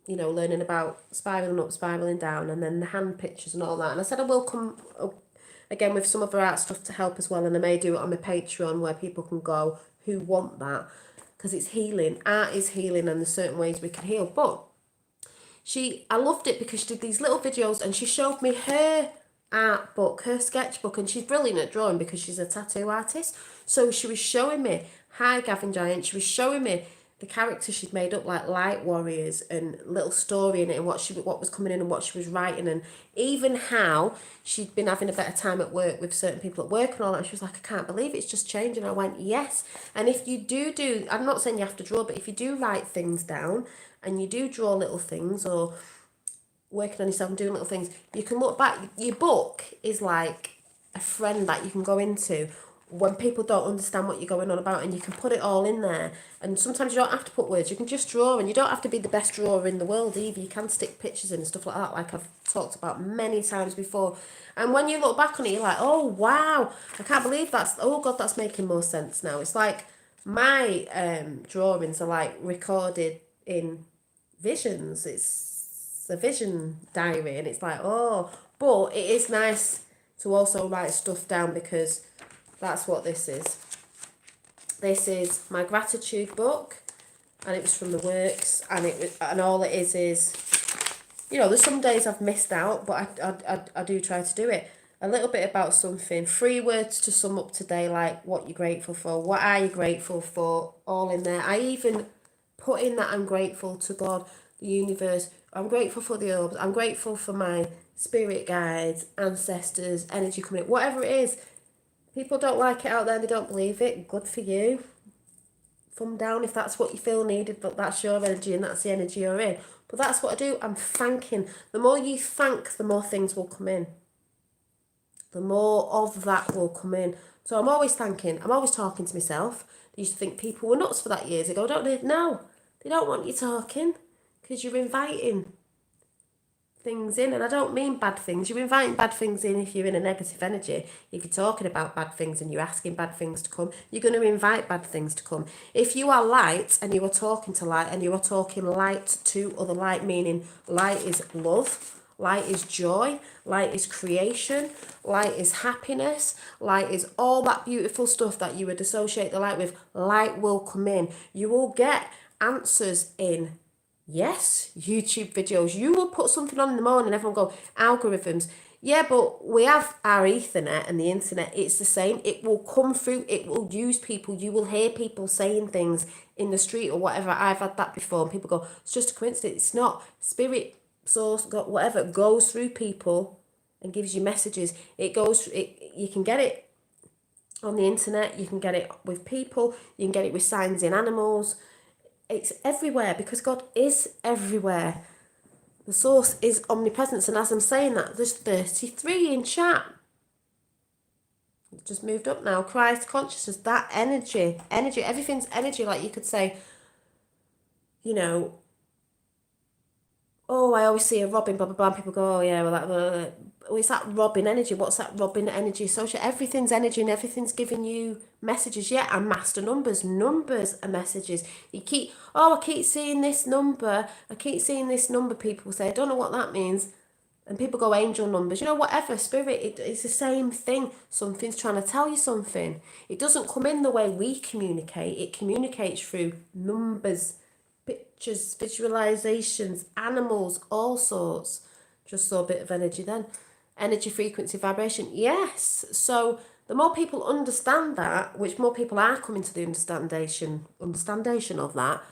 you know, learning about spiralling up, spiralling down, and then the hand pictures and all that, and I said I will come again with some other art stuff to help as well, and I may do it on my Patreon where people can go who want that, because it's healing. Art is healing, and there's certain ways we can heal. But I loved it because she did these little videos, and she showed me her art book, her sketchbook, and she's brilliant at drawing because she's a tattoo artist. So she was showing me, hi Gavin Giant, she was showing me the characters she'd made up, like light warriors and little story in it, and what was coming in and what she was writing, and even how she'd been having a better time at work with certain people at work and all that. And she was like, I can't believe it's just changed. And I went, yes. And if you do, I'm not saying you have to draw, but if you do write things down and you do draw little things or working on yourself and doing little things, you can look back. Your book is like a friend that you can go into when people don't understand what you're going on about, and you can put it all in there. And sometimes you don't have to put words, you can just draw, and you don't have to be the best drawer in the world either. You can stick pictures in and stuff like that, like I've talked about many times before. And when you look back on it, you're like, oh wow, I can't believe oh god, that's making more sense now. It's like my drawings are like recorded in visions. It's a vision diary, and it's like, oh, but it is nice to also write stuff down, because that's what this is. This is my gratitude book, and it was from the works, and all it is, you know, there's some days I've missed out, but I do try to do it. A little bit about something, 3 words to sum up today, like what you're grateful for, what are you grateful for, all in there. I even put in that I'm grateful to God, the universe, I'm grateful for the orbs, I'm grateful for my spirit guides, ancestors, energy coming in, whatever it is. People don't like it out there, they don't believe it, good for you. Thumb down if that's what you feel needed, but that's your energy and that's the energy you're in. But that's what I do, I'm thanking. The more you thank, the more things will come in. The more of that will come in. So I'm always thanking, I'm always talking to myself. I used to think people were nuts for that years ago, don't they? No, they don't want you talking, because you're inviting things in, and I don't mean bad things. You're inviting bad things in if you're in a negative energy. If you're talking about bad things and you're asking bad things to come, you're going to invite bad things to come. If you are light and you are talking to light and you are talking light to other light, meaning light is love, light is joy, light is creation, light is happiness, light is all that beautiful stuff that you would associate the light with, light will come in. You will get answers in. Yes, YouTube videos. You will put something on in the morning, everyone go, algorithms. Yeah, but we have our Ethernet and the internet. It's the same. It will come through. It will use people. You will hear people saying things in the street or whatever. I've had that before, and people go, "It's just a coincidence." It's not. Spirit, source, God, whatever goes through people and gives you messages. It goes. You can get it on the internet. You can get it with people. You can get it with signs in animals. It's everywhere because God is everywhere. The source is omnipresence, and as I'm saying that, there's 33 in chat. It's just moved up now. Christ consciousness, that energy, everything's energy. Like you could say, you know, oh, I always see a robin, blah, blah, blah. And people go, oh, yeah, well, that, blah, blah. Oh, it's that robin energy. What's that robin energy associated? Everything's energy and everything's giving you messages. Yeah, and master numbers. Numbers are messages. You keep, oh, I keep seeing this number. I keep seeing this number. People say, I don't know what that means. And people go angel numbers, you know, whatever, spirit, it's the same thing. Something's trying to tell you something. It doesn't come in the way we communicate. It communicates through numbers, pictures, visualizations, animals, all sorts. Just saw a bit of energy then. Energy, frequency, vibration. Yes. So the more people understand that, which more people are coming to the understanding of that,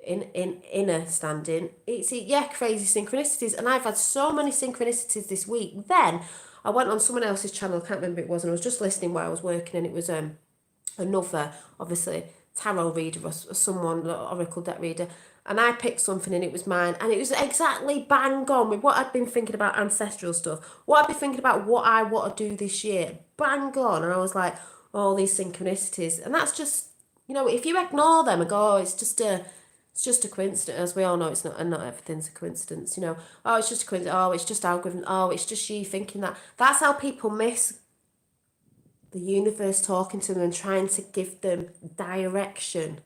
in inner standing, it's crazy synchronicities. And I've had so many synchronicities this week. Then I went on someone else's channel, I can't remember who it was, and I was just listening while I was working, and it was another, obviously, tarot reader or someone, oracle deck reader, and I picked something and it was mine, and it was exactly bang on with what I'd been thinking about, ancestral stuff, what I'd been thinking about, what I want to do this year, bang on. And I was like, all these synchronicities, and that's just, you know, if you ignore them and go, oh, it's just a coincidence, as we all know, it's not, and not everything's a coincidence, you know. Oh, it's just a coincidence. Oh, it's just algorithm. Oh, it's just you thinking that. That's how people miss the universe talking to them and trying to give them direction,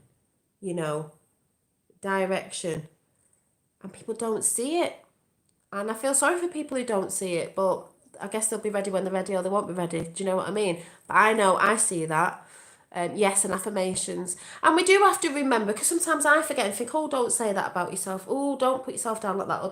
you know, direction. And people don't see it. And I feel sorry for people who don't see it, but I guess they'll be ready when they're ready, or they won't be ready. Do you know what I mean? But I know I see that. Yes, and affirmations. And we do have to remember, because sometimes I forget and think, oh, don't say that about yourself. Oh, don't put yourself down like that.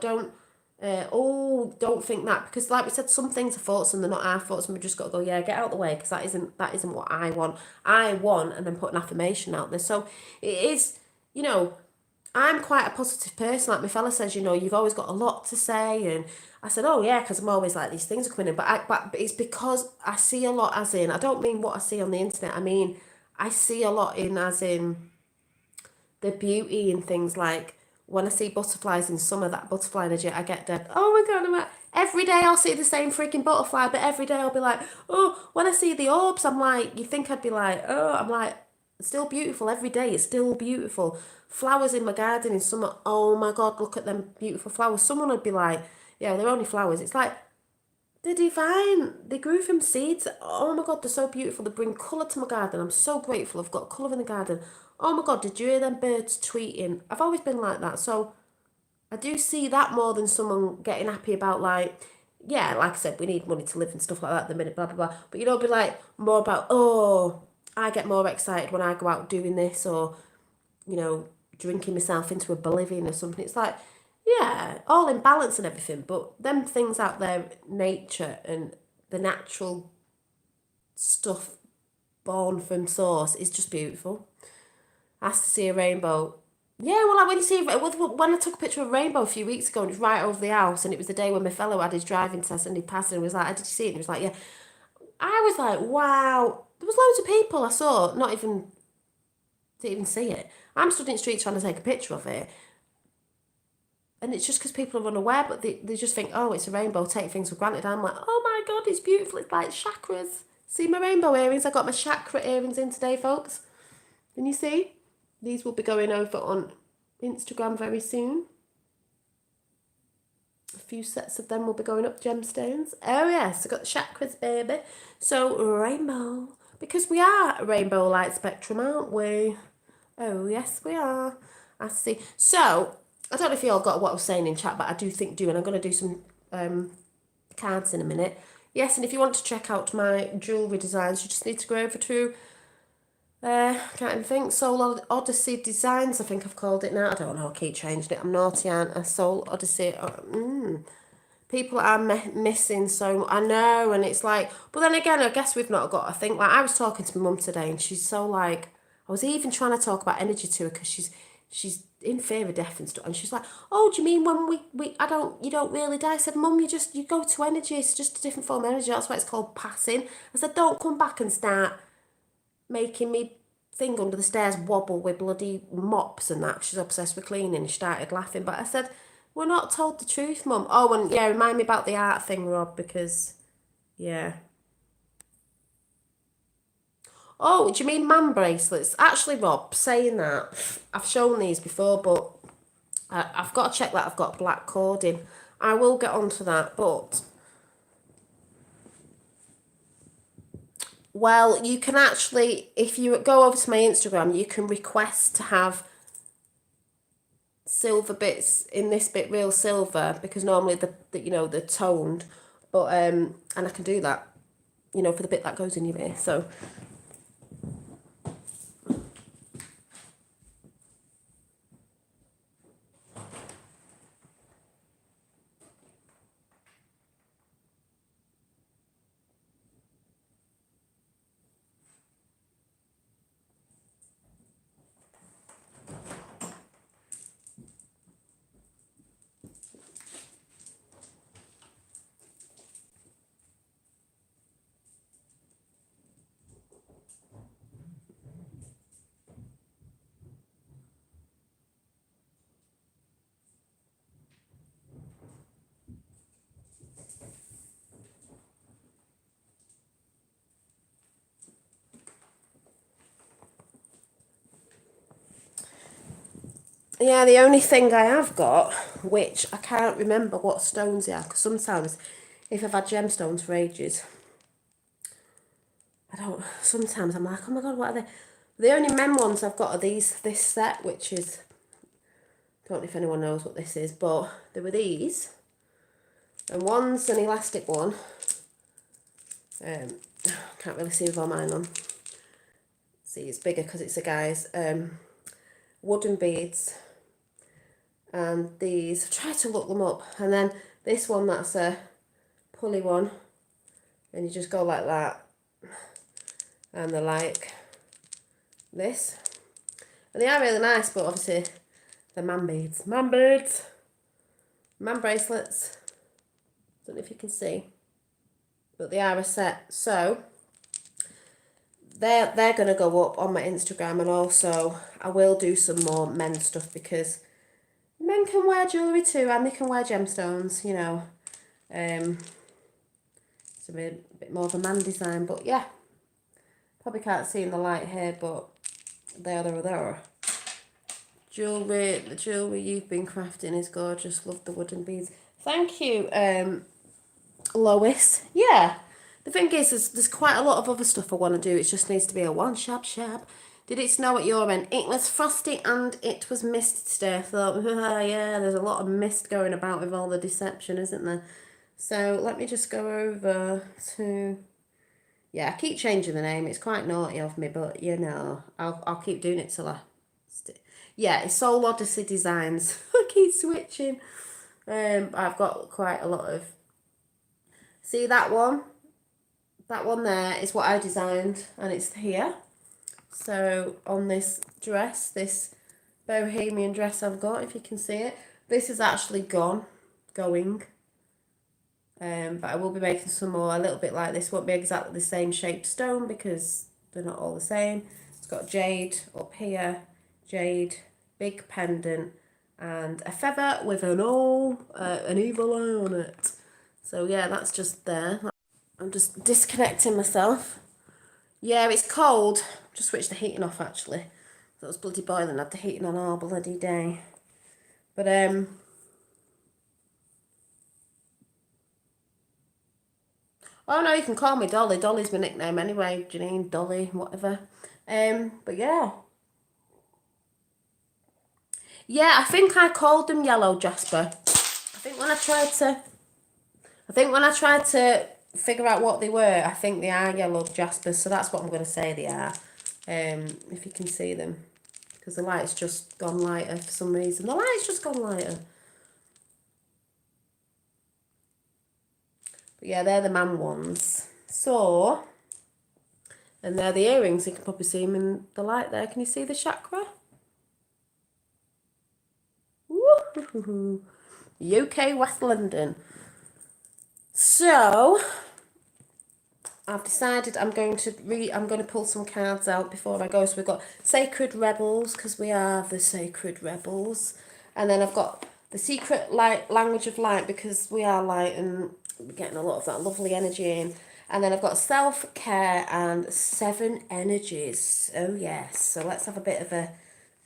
Or don't think that. Because like we said, some things are thoughts and they're not our thoughts. And we just got to go, yeah, get out of the way. Because that isn't what I want. I want, and then put an affirmation out there. So it is, you know, I'm quite a positive person. Like my fella says, you know, you've always got a lot to say. And I said, oh yeah, because I'm always like, these things are coming in. But it's because I see a lot, as in, I don't mean what I see on the internet. I mean, I see a lot in, as in, the beauty in things. Like when I see butterflies in summer, that butterfly energy, I get dead. Oh my God, every day I'll see the same freaking butterfly, but every day I'll be like, oh, when I see the orbs, I'm like, you think I'd be like, oh, I'm like, it's still beautiful every day. It's still beautiful. Flowers in my garden in summer, oh my God, look at them beautiful flowers. Someone would be like, yeah, they're only flowers. It's like, they're divine. They grew from seeds. Oh my God, they're so beautiful. They bring colour to my garden. I'm so grateful. I've got colour in the garden. Oh my God, did you hear them birds tweeting? I've always been like that. So I do see that more than someone getting happy about, like, yeah, like I said, we need money to live and stuff like that at the minute, blah, blah, blah. But you know, be like more about, oh, I get more excited when I go out doing this, or, you know, drinking myself into oblivion or something. It's like, yeah, all in balance and everything, but them things out there, nature and the natural stuff born from source, is just beautiful. Asked to see a rainbow. Yeah, well, like when you see, when I took a picture of a rainbow a few weeks ago, and it was right over the house, and it was the day when my fellow had his driving test, and he passed, and he was like, "Did you see it?" And he was like, "Yeah." I was like, "Wow." There was loads of people I saw, didn't even see it. I'm stood in the street trying to take a picture of it, and it's just because people are unaware, but they just think, oh, it's a rainbow, take things for granted. I'm like, oh my God, it's beautiful. It's like chakras. See my rainbow earrings? I got my chakra earrings in today, folks. Can you see? These will be going over on Instagram very soon. A few sets of them will be going up, gemstones. Oh yes, I got the chakras, baby. So rainbow, because we are a rainbow light spectrum, aren't we? Oh yes, we are. I see. So I don't know if you all got what I was saying in chat, but I do think and I'm going to do some cards in a minute. Yes, and if you want to check out my jewellery designs, you just need to go over to can't even think. Soul Odyssey Designs, I think I've called it now. I don't know, I keep changing it. I'm naughty, aren't I? Soul Odyssey. People are missing so, I know, and it's like, but then again, I guess we've not got to think, like, I was talking to my mum today, and she's so like, I was even trying to talk about energy to her, because she's in fear of death and stuff, and she's like, oh, do you mean when you don't really die? I said, Mum, you go to energy, it's just a different form of energy, that's why it's called passing. I said, don't come back and start making me thing under the stairs wobble with bloody mops and that. She's obsessed with cleaning. She started laughing, but I said, we're not told the truth, Mum. Oh, and yeah, remind me about the art thing, Rob, because, yeah. Oh, do you mean man bracelets? Actually, Rob, saying that, I've shown these before, but I've got to check that I've got black cording. I will get onto that, but, well, you can actually, if you go over to my Instagram, you can request to have silver bits in this bit, real silver, because normally they're toned, but and I can do that, for the bit that goes in your ear. So yeah, the only thing I have got, which I can't remember what stones they are, because sometimes if I've had gemstones for ages, sometimes I'm like, oh my God, what are they? The only mem ones I've got are this set, which is, I don't know if anyone knows what this is, but there were these, and one's an elastic one. Can't really see with all mine on. See, it's bigger because it's a guy's. Wooden beads, and these, I've tried to look them up, and then this one, that's a pulley one, and you just go like that, and they're like this, and they are really nice, but obviously they're man bracelets, don't know if you can see, but they are a set. So they're going to go up on my Instagram, and also I will do some more men's stuff, because men can wear jewellery too, and they can wear gemstones, It's a bit more of a man design, but yeah. Probably can't see in the light here, but there. Jewellery, the jewellery you've been crafting is gorgeous. Love the wooden beads. Thank you, Lois. Yeah. The thing is, there's quite a lot of other stuff I want to do. It just needs to be a one sharp. Did it snow at your end? It was frosty and it was misty today. I thought, yeah, there's a lot of mist going about with all the deception, isn't there? So let me just go over to... Yeah, I keep changing the name. It's quite naughty of me, but I'll keep doing it till I... Yeah, it's Soul Odyssey Designs. I keep switching. I've got quite a lot of... See that one? That one there is what I designed, and it's here. So on this dress, this bohemian dress I've got, if you can see it, this is actually going. But I will be making some more, a little bit like this. Won't be exactly the same shaped stone because they're not all the same. It's got jade up here, jade, big pendant, and a feather with an evil eye on it. So yeah, that's just there. I'm just disconnecting myself. Yeah, it's cold. Just switched the heating off actually. That was bloody boiling. I had the heating on all bloody day. But oh no, you can call me Dolly. Dolly's my nickname anyway. Janine, Dolly, whatever. But yeah. Yeah, I think I called them yellow Jasper. I think when I tried to figure out what they were, I think they are yellow Jaspers, so that's what I'm going to say they are. If you can see them. Because the light's just gone lighter for some reason. The light's just gone lighter. But yeah, they're the man ones. So, and they're the earrings. You can probably see them in the light there. Can you see the chakra? Woo! UK, West London. So, I've decided I'm going to pull some cards out before I go. So we've got Sacred Rebels, because we are the Sacred Rebels. And then I've got the Secret Light, Language of Light, because we are light and we're getting a lot of that lovely energy in. And then I've got Self-Care and 7 Energies. Oh yes, so let's have a bit of a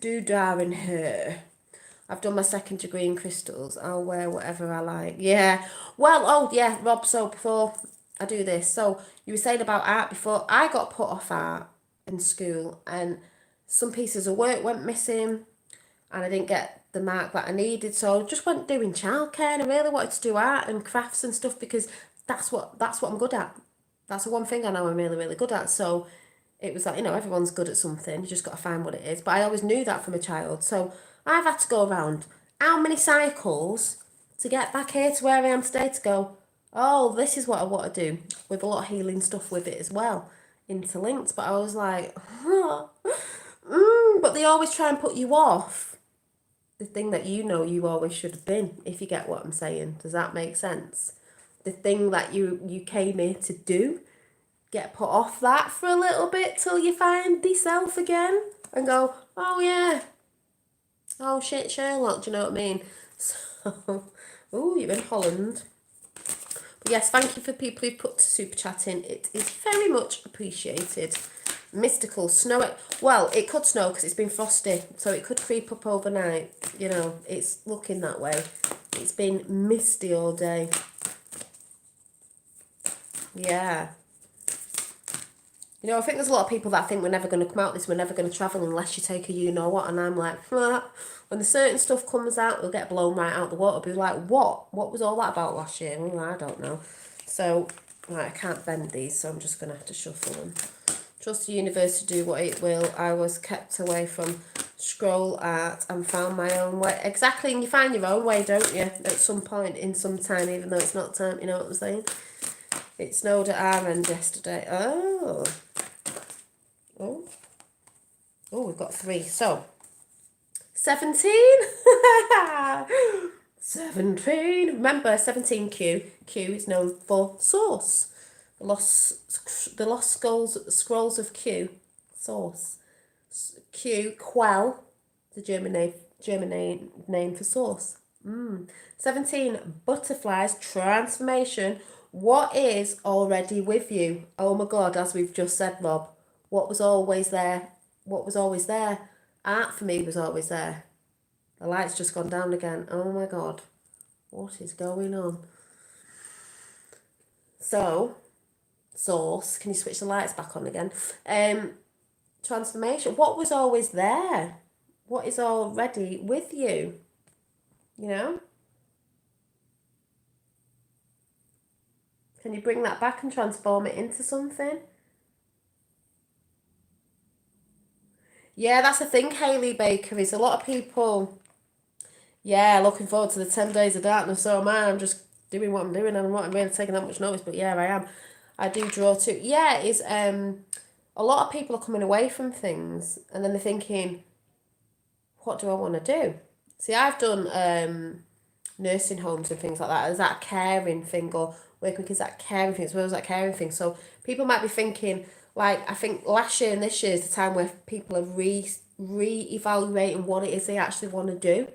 doodah in here. I've done my 2nd degree in crystals. I'll wear whatever I like. Yeah. Well, oh yeah, Rob, so before I do this, so you were saying about art before. I got put off art in school and some pieces of work went missing and I didn't get the mark that I needed. So I just went doing childcare and I really wanted to do art and crafts and stuff because that's what I'm good at. That's the one thing I know I'm really, really good at. So it was like, everyone's good at something. You just got to find what it is. But I always knew that from a child. So I've had to go around how many cycles to get back here to where I am today to go, oh, this is what I want to do, with a lot of healing stuff with it as well, interlinked. But I was like, but they always try and put you off the thing that you always should have been, if you get what I'm saying. Does that make sense? The thing that you came here to do, get put off that for a little bit till you find yourself again and go, oh yeah, oh shit, Sherlock, do you know what I mean? So, oh, you're in Holland. But yes, thank you for people who've put super chat in. It is very much appreciated. Mystical, snow it. Well, it could snow because it's been frosty, so it could creep up overnight. It's looking that way. It's been misty all day. Yeah. I think there's a lot of people that think we're never going to come out this, we're never going to travel unless you take a you-know-what, and I'm like, when the certain stuff comes out, we'll get blown right out the water. Be like, what? What was all that about last year? Well, I don't know. So, right, I can't bend these, so I'm just going to have to shuffle them. Trust the universe to do what it will. I was kept away from scroll art and found my own way. Exactly, and you find your own way, don't you? At some point in some time, even though it's not time, you know what I'm saying? It snowed at our end yesterday. Oh, we've got 3. So, 17. 17. Remember, 17Q. Q is known for source. The lost scrolls of Q. Source. Q, quell. The German name for source. 17. Butterflies. Transformation. What is already with you? Oh my God, as we've just said, Rob. What was always there? What was always there? Art for me was always there. The light's just gone down again. Oh my God. What is going on? So, source. Can you switch the lights back on again? Transformation. What was always there? What is already with you? Can you bring that back and transform it into something? Yeah, that's the thing, Hayley Baker, is a lot of people, looking forward to the 10 days of darkness. So am I. I'm just doing what I'm doing and I'm not really taking that much notice, but yeah, I am. I do draw too. Yeah, it's a lot of people are coming away from things and then they're thinking, what do I want to do? See, I've done nursing homes and things like that. Is that a caring thing, or working with kids, that caring thing, as well as that caring thing? So people might be thinking, like, I think last year and this year is the time where people are re-evaluating what it is they actually want to do.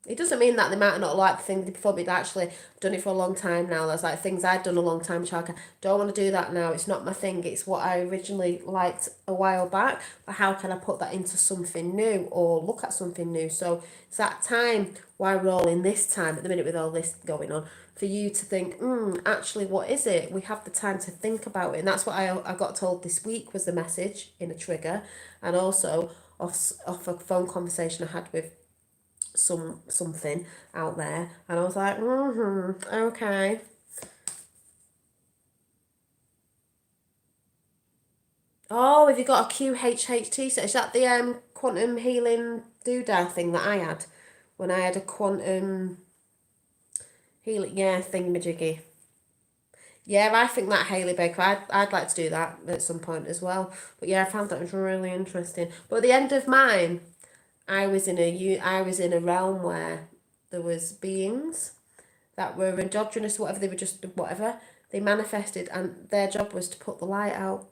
It doesn't mean that they might not like the thing before, but actually I've done it for a long time now. There's like things I'd done a long time, childcare. Don't want to do that now. It's not my thing. It's what I originally liked a while back. But how can I put that into something new or look at something new? So it's that time why we're all in this time at the minute with all this going on, for you to think, actually, what is it? We have the time to think about it. And that's what I got told this week was the message in a trigger, and also off a phone conversation I had with something out there, and I was like, okay. Oh, have you got a QHHT set? Is that the quantum healing doodah thing that I had when I had a quantum healing thingamajiggy? Yeah, I think that Hailey Baker, I'd like to do that at some point as well. But yeah, I found that was really interesting. But at the end of mine, I was in a realm where there was beings that were androgynous, whatever, they were just whatever. They manifested and their job was to put the light out.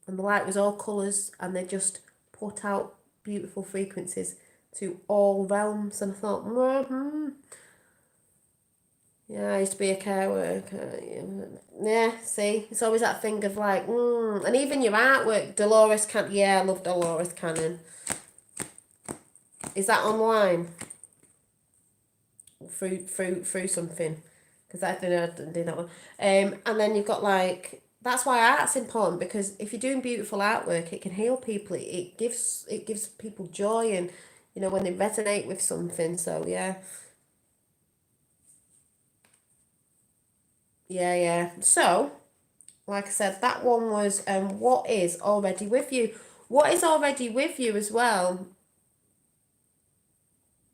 And the light was all colours and they just put out beautiful frequencies to all realms. And I thought, yeah, I used to be a care worker. Yeah, see, it's always that thing of like, and even your artwork, Dolores Cannon. Yeah, I love Dolores Cannon. Is that online? Through something? Because I didn't do that one. And then you've got like, that's why art's important, because if you're doing beautiful artwork, it can heal people. It gives people joy, and you know when they resonate with something. So yeah. Yeah. So, like I said, that one was what is already with you. What is already with you as well?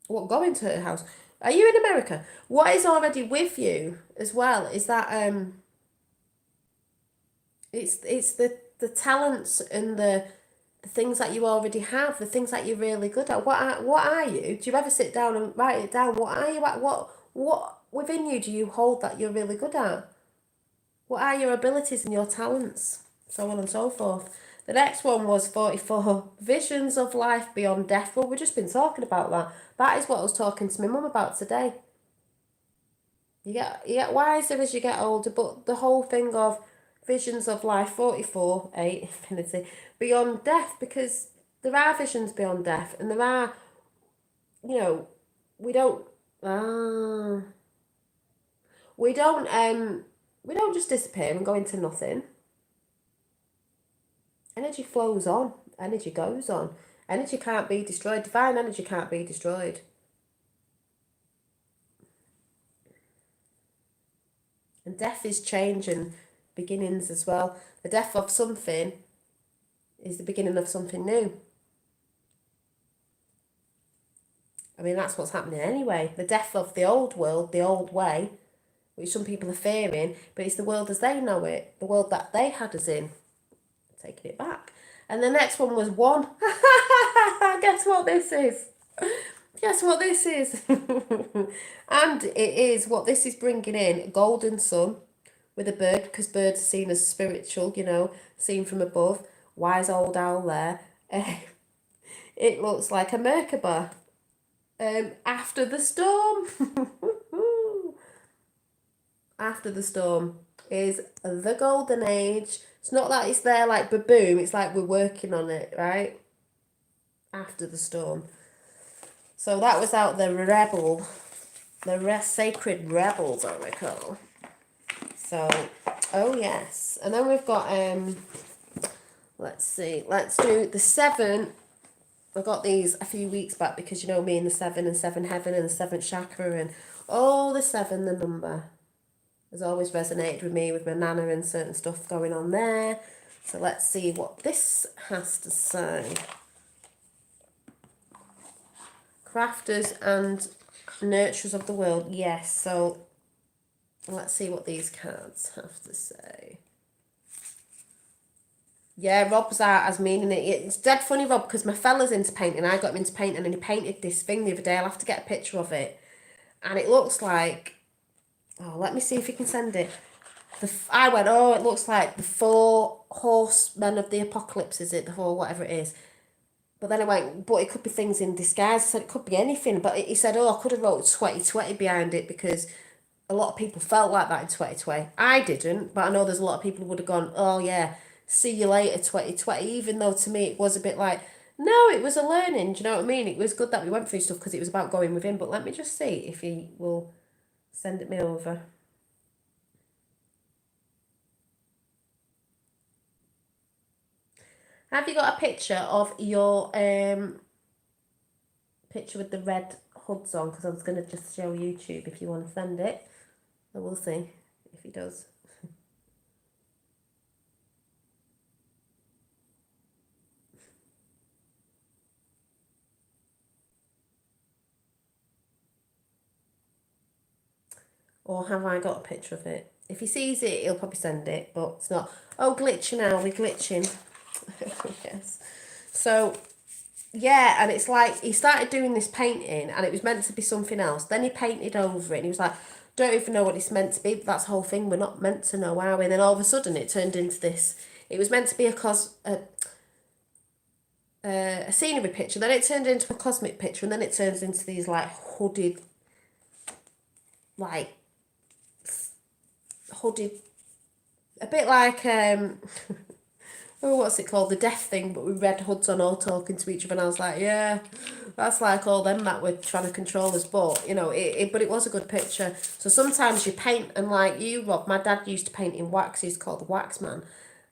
What, going to her house? Are you in America? What is already with you as well is that it's the talents and the things that you already have, the things that you're really good at. What are you? Do you ever sit down and write it down? What are you at? What within you do you hold that you're really good at? What are your abilities and your talents? So on and so forth. The next one was 44, visions of life beyond death. Well, we've just been talking about that. That is what I was talking to my mum about today. You get wiser as you get older, but the whole thing of visions of life, 44, 8, infinity, beyond death, because there are visions beyond death, and there are, you know, we don't, ah, we don't, we don't just disappear and go into nothing. Energy flows on. Energy goes on. Energy can't be destroyed. Divine energy can't be destroyed. And death is change and beginnings as well. The death of something is the beginning of something new. I mean, that's what's happening anyway. The death of the old world, the old way, which some people are fearing, but it's the world as they know it, the world that they had us in. Taking it back. And the next one was one. Guess what this is? Guess what this is? And it is what this is bringing in, golden sun with a bird, because birds are seen as spiritual, you know, seen from above. Wise old owl there. It looks like a Merkaba. After the storm. After the storm is the golden age. It's not that it's there like ba-boom, it's like we're working on it, right? After the storm. So that was out the rebel, the sacred rebels, I recall. So, oh yes. And then we've got, let's see, let's do the 7. I got these a few weeks back because you know me and the 7 and 7 heaven and the 7th chakra and the 7, the number, has always resonated with me with my nana and certain stuff going on there. So let's see what this has to say. Crafters and nurturers of the world. Yes, so let's see what these cards have to say. Yeah, Rob's art as meaning it. It's dead funny, Rob, because my fella's into painting. I got him into painting and he painted this thing the other day. I'll have to get a picture of it. And it looks like, let me see if he can send it. I went, it looks like the 4 horsemen of the apocalypse, is it? The 4, whatever it is. But then I went, but it could be things in disguise. I said, it could be anything. But he said, I could have wrote 2020 behind it because a lot of people felt like that in 2020. I didn't, but I know there's a lot of people who would have gone, oh yeah, see you later 2020. Even though to me it was a bit like, no, it was a learning. Do you know what I mean? It was good that we went through stuff because it was about going within. But let me just see if he will send it me over. Have you got a picture of your picture with the red hoods on? Because I was going to just show YouTube if you want to send it. So we'll see if he does. Or have I got a picture of it? If he sees it, he'll probably send it, but it's not. Oh, glitching now, we're glitching. Yes. So, yeah, and it's like he started doing this painting and it was meant to be something else. Then he painted over it and he was like, don't even know what it's meant to be. But that's the whole thing. We're not meant to know, are we? And then all of a sudden it turned into this. It was meant to be a scenery picture. Then it turned into a cosmic picture. And then it turns into these like like hooded, a bit like oh, what's it called? The deaf thing, but with red hoods on all talking to each other. And I was like, yeah, that's like all them that were trying to control us. But, you know, but it was a good picture. So sometimes you paint, and like you, Rob, my dad used to paint in wax. He's called the Wax Man.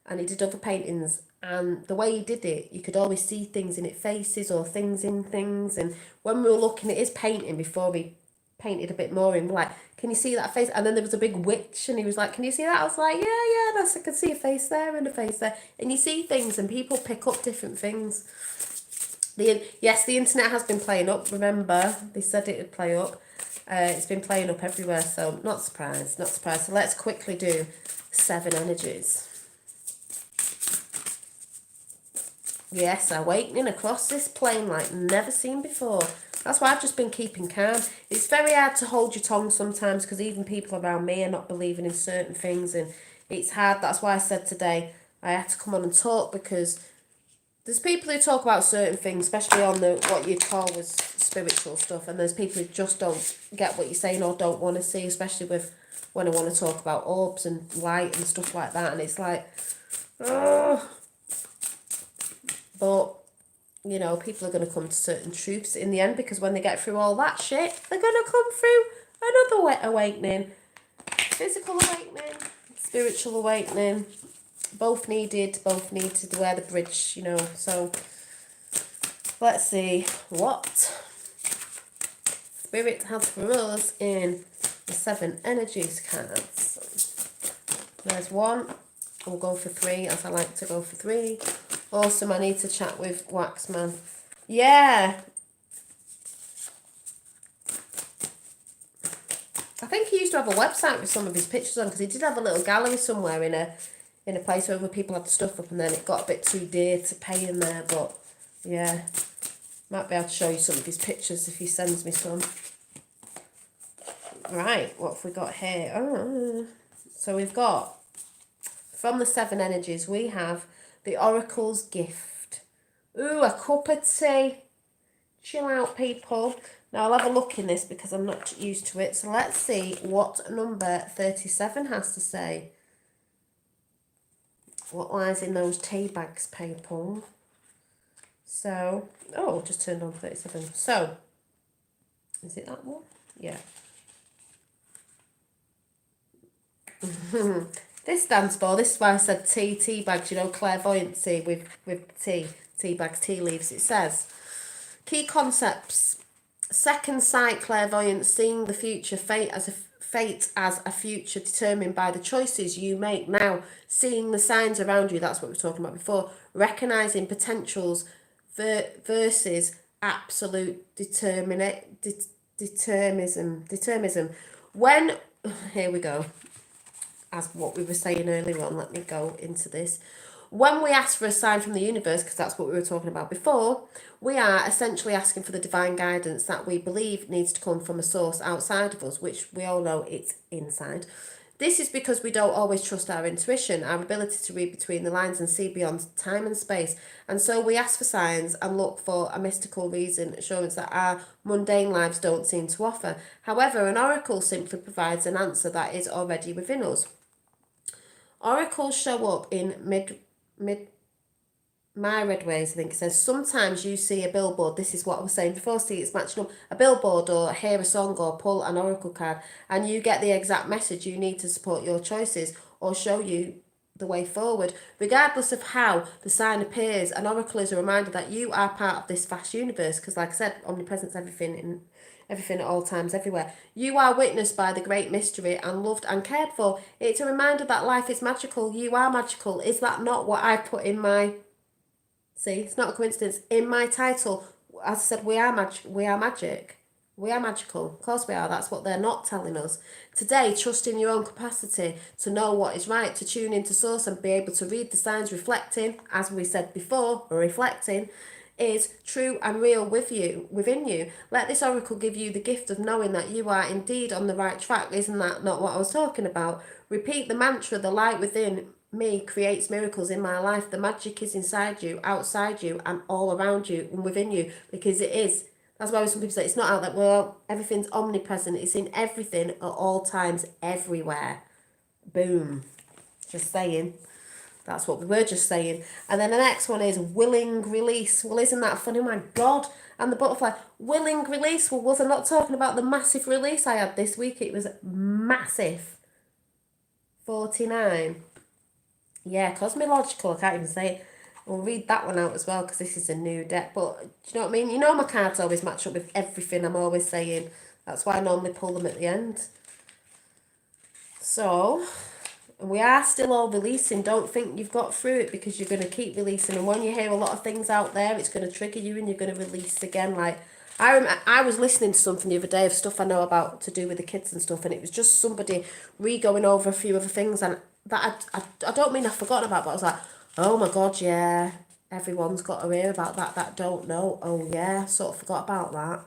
And he did other paintings. And the way he did it, you could always see things in it, faces or things in things. And when we were looking at his painting before he painted a bit more in, like, can you see that face? And then there was a big witch and he was like, can you see that? I was like, yeah, I can see a face there and a face there. And you see things and people pick up different things. Yes, the internet has been playing up, remember, they said it would play up. It's been playing up everywhere, so not surprised. So let's quickly do 7 energies. Yes, awakening across this plane like never seen before. That's why I've just been keeping calm. It's very hard to hold your tongue sometimes because even people around me are not believing in certain things and it's hard. That's why I said today I had to come on and talk because there's people who talk about certain things, especially on the what you'd call was spiritual stuff, and there's people who just don't get what you're saying or don't want to see, especially with when I want to talk about orbs and light and stuff like that, and it's like, oh. But, you know, people are going to come to certain truths in the end because when they get through all that shit, they're going to come through another awakening. Physical awakening, spiritual awakening. Both needed to wear the bridge, you know. So, let's see what Spirit has for us in the 7 energies cards. There's 1. We'll go for 3 as I like to go for 3. Awesome, I need to chat with Waxman. Yeah. I think he used to have a website with some of his pictures on because he did have a little gallery somewhere in a place where people had stuff up and then it got a bit too dear to pay in there. But, yeah, might be able to show you some of his pictures if he sends me some. Right, what have we got here? Oh, so we've got, from the 7 energies, we have the Oracle's Gift. Ooh, a cup of tea. Chill out, people. Now, I'll have a look in this because I'm not used to it. So let's see what number 37 has to say. What lies in those tea bags, people? So, oh, just turned on 37. So, is it that one? Yeah. This stands for, this is why I said tea bags, you know, clairvoyancy with tea bags, tea leaves. It says, key concepts, second sight clairvoyance, seeing the future, fate as a future determined by the choices you make now, seeing the signs around you, that's what we were talking about before, recognising potentials versus absolute determinism. When, here we go. As what we were saying earlier on, let me go into this. When we ask for a sign from the universe, because that's what we were talking about before, we are essentially asking for the divine guidance that we believe needs to come from a source outside of us, which we all know it's inside. This is because we don't always trust our intuition, our ability to read between the lines and see beyond time and space. And so we ask for signs and look for a mystical reason, assurance that our mundane lives don't seem to offer. However, an oracle simply provides an answer that is already within us. Oracles show up in my red ways, I think it says. Sometimes you see a billboard, this is what I was saying before, see it's matching up, a billboard or hear a song or pull an oracle card and you get the exact message you need to support your choices or show you the way forward. Regardless of how the sign appears, an oracle is a reminder that you are part of this vast universe because, like I said, omnipresence, everything at all times, everywhere. You are witnessed by the great mystery and loved and cared for. It's a reminder that life is magical. You are magical. Is that not what I put in my... See, it's not a coincidence. In my title, as I said, we are magic. We are magical. Of course we are. That's what they're not telling us. Today, trust in your own capacity to know what is right, to tune into source and be able to read the signs. Reflecting, as we said before, reflecting is true and real within you. Let this oracle give you the gift of knowing that you are indeed on the right track. Isn't that not what I was talking about? Repeat the mantra, the light within me creates miracles in my life. The magic is inside you, outside you, and all around you and within you, because it is. That's why some people say it's not out that well, everything's omnipresent. It's in everything at all times, everywhere. Boom. Just saying. That's what we were just saying. And then the next one is willing release. Well, isn't that funny? My God. And the butterfly. Willing release. Well, was I not talking about the massive release I had this week? It was massive. 49. Yeah, cosmological. I can't even say it. We'll read that one out as well because this is a new deck. But do you know what I mean? You know my cards always match up with everything I'm always saying. That's why I normally pull them at the end. So, we are still all releasing. Don't think you've got through it because you're going to keep releasing. And when you hear a lot of things out there, it's going to trigger you and you're going to release again. Like, I was listening to something the other day of stuff I know about to do with the kids and stuff. And it was just somebody re-going over a few other things. And that I don't mean I've forgotten about, but I was like, oh my God, yeah, everyone's got to hear about that. That don't know. Oh yeah, sort of forgot about that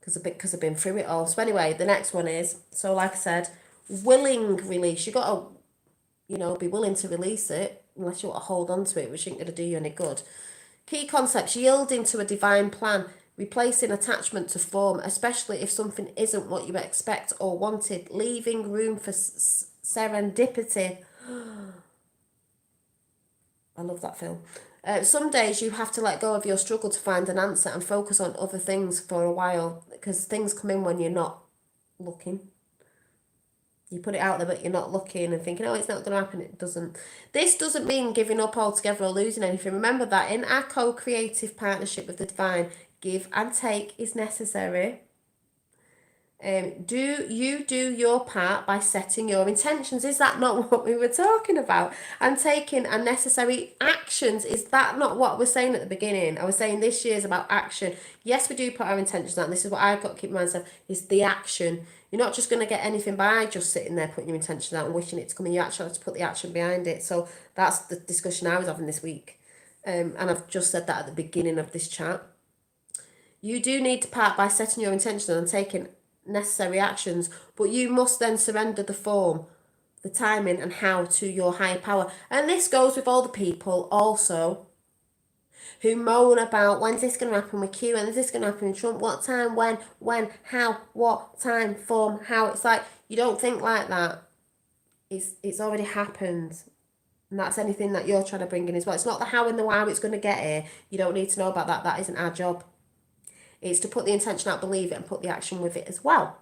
because I've been through it all. So anyway, the next one is, so like I said, willing release. You got to, be willing to release it unless you want to hold on to it, which ain't going to do you any good. Key concepts: yielding to a divine plan, replacing attachment to form, especially if something isn't what you expect or wanted, leaving room for serendipity. I love that film. Some days you have to let go of your struggle to find an answer and focus on other things for a while because things come in when you're not looking. You put it out there, but you're not looking and thinking, oh, it's not going to happen. It doesn't. This doesn't mean giving up altogether or losing anything. Remember that in our co-creative partnership with the divine, give and take is necessary. Do your part by setting your intentions? Is that not what we were talking about? And taking unnecessary actions. Is that not what we're saying at the beginning? I was saying this year is about action. Yes, we do put our intentions out. And this is what I've got to keep in mind. Is the action. You're not just going to get anything by just sitting there putting your intentions out and wishing it to come in. You actually have to put the action behind it. So that's the discussion I was having this week. And I've just said that at the beginning of this chat. You do need to part by setting your intentions and taking necessary actions, but you must then surrender the form, the timing and how to your higher power. And this goes with all the people also who moan about when's this going to happen with Q, and is this going to happen with Trump, what time, when, how, what time, form, how. It's like, you don't think like that. It's already happened. And that's anything that you're trying to bring in as well. It's not the how and the why it's going to get here. You don't need to know about that. That isn't our job. It's to put the intention out, believe it, and put the action with it as well.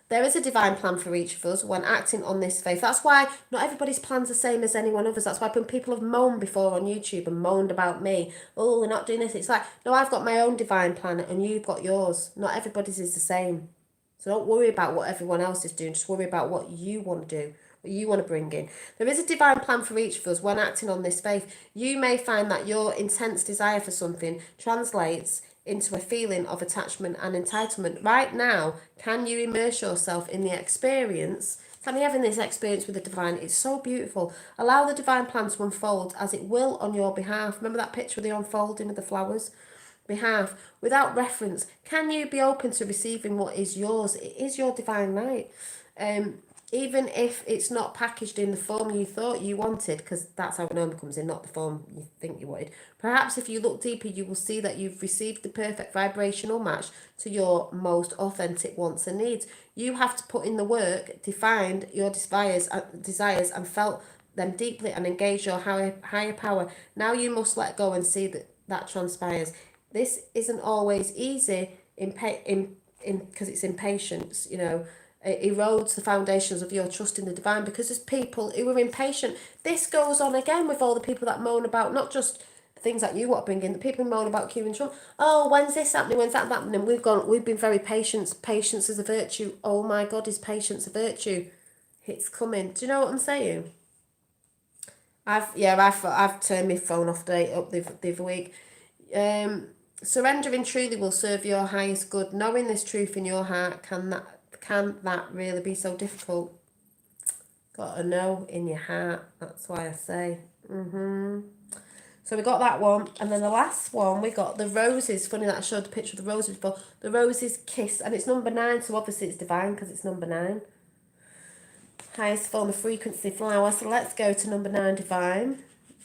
There is a divine plan for each of us when acting on this faith. That's why not everybody's plan's the same as anyone else's. That's why when people have moaned before on YouTube and moaned about me, oh, we're not doing this. It's like, no, I've got my own divine plan and you've got yours. Not everybody's is the same. So don't worry about what everyone else is doing. Just worry about what you want to do, what you want to bring in. There is a divine plan for each of us when acting on this faith. You may find that your intense desire for something translates into a feeling of attachment and entitlement. Right now, can you immerse yourself in the experience? Can you having this experience with the divine? It's so beautiful. Allow the divine plan to unfold as it will on your behalf. Remember that picture of the unfolding of the flowers? Behalf. Without reference, can you be open to receiving what is yours? It is your divine right. Even if it's not packaged in the form you thought you wanted, because that's how it normally comes in, not the form you think you wanted. Perhaps if you look deeper, you will see that you've received the perfect vibrational match to your most authentic wants and needs. You have to put in the work, defined your desires and felt them deeply and engage your higher power. Now you must let go and see that transpires. This isn't always easy because it's impatience, It erodes the foundations of your trust in the divine because there's people who are impatient. This goes on again with all the people that moan about not just things that you want to bring in, the people who moan about Q and Trump. Oh, when's this happening? When's that happening? We've been very patient. Patience is a virtue. Oh my God, is patience a virtue? It's coming. Do you know what I'm saying? I've turned my phone off the other week. Surrendering truly will serve your highest good. Knowing this truth in your heart, can that really be so difficult? Got to know in your heart. That's why I say. So we got that one, and then the last one we got the roses. Funny that I showed the picture of the roses before. The roses kiss, and it's number 9, so obviously it's divine because it's number 9. Highest form of frequency flower. So let's go to number 9, divine,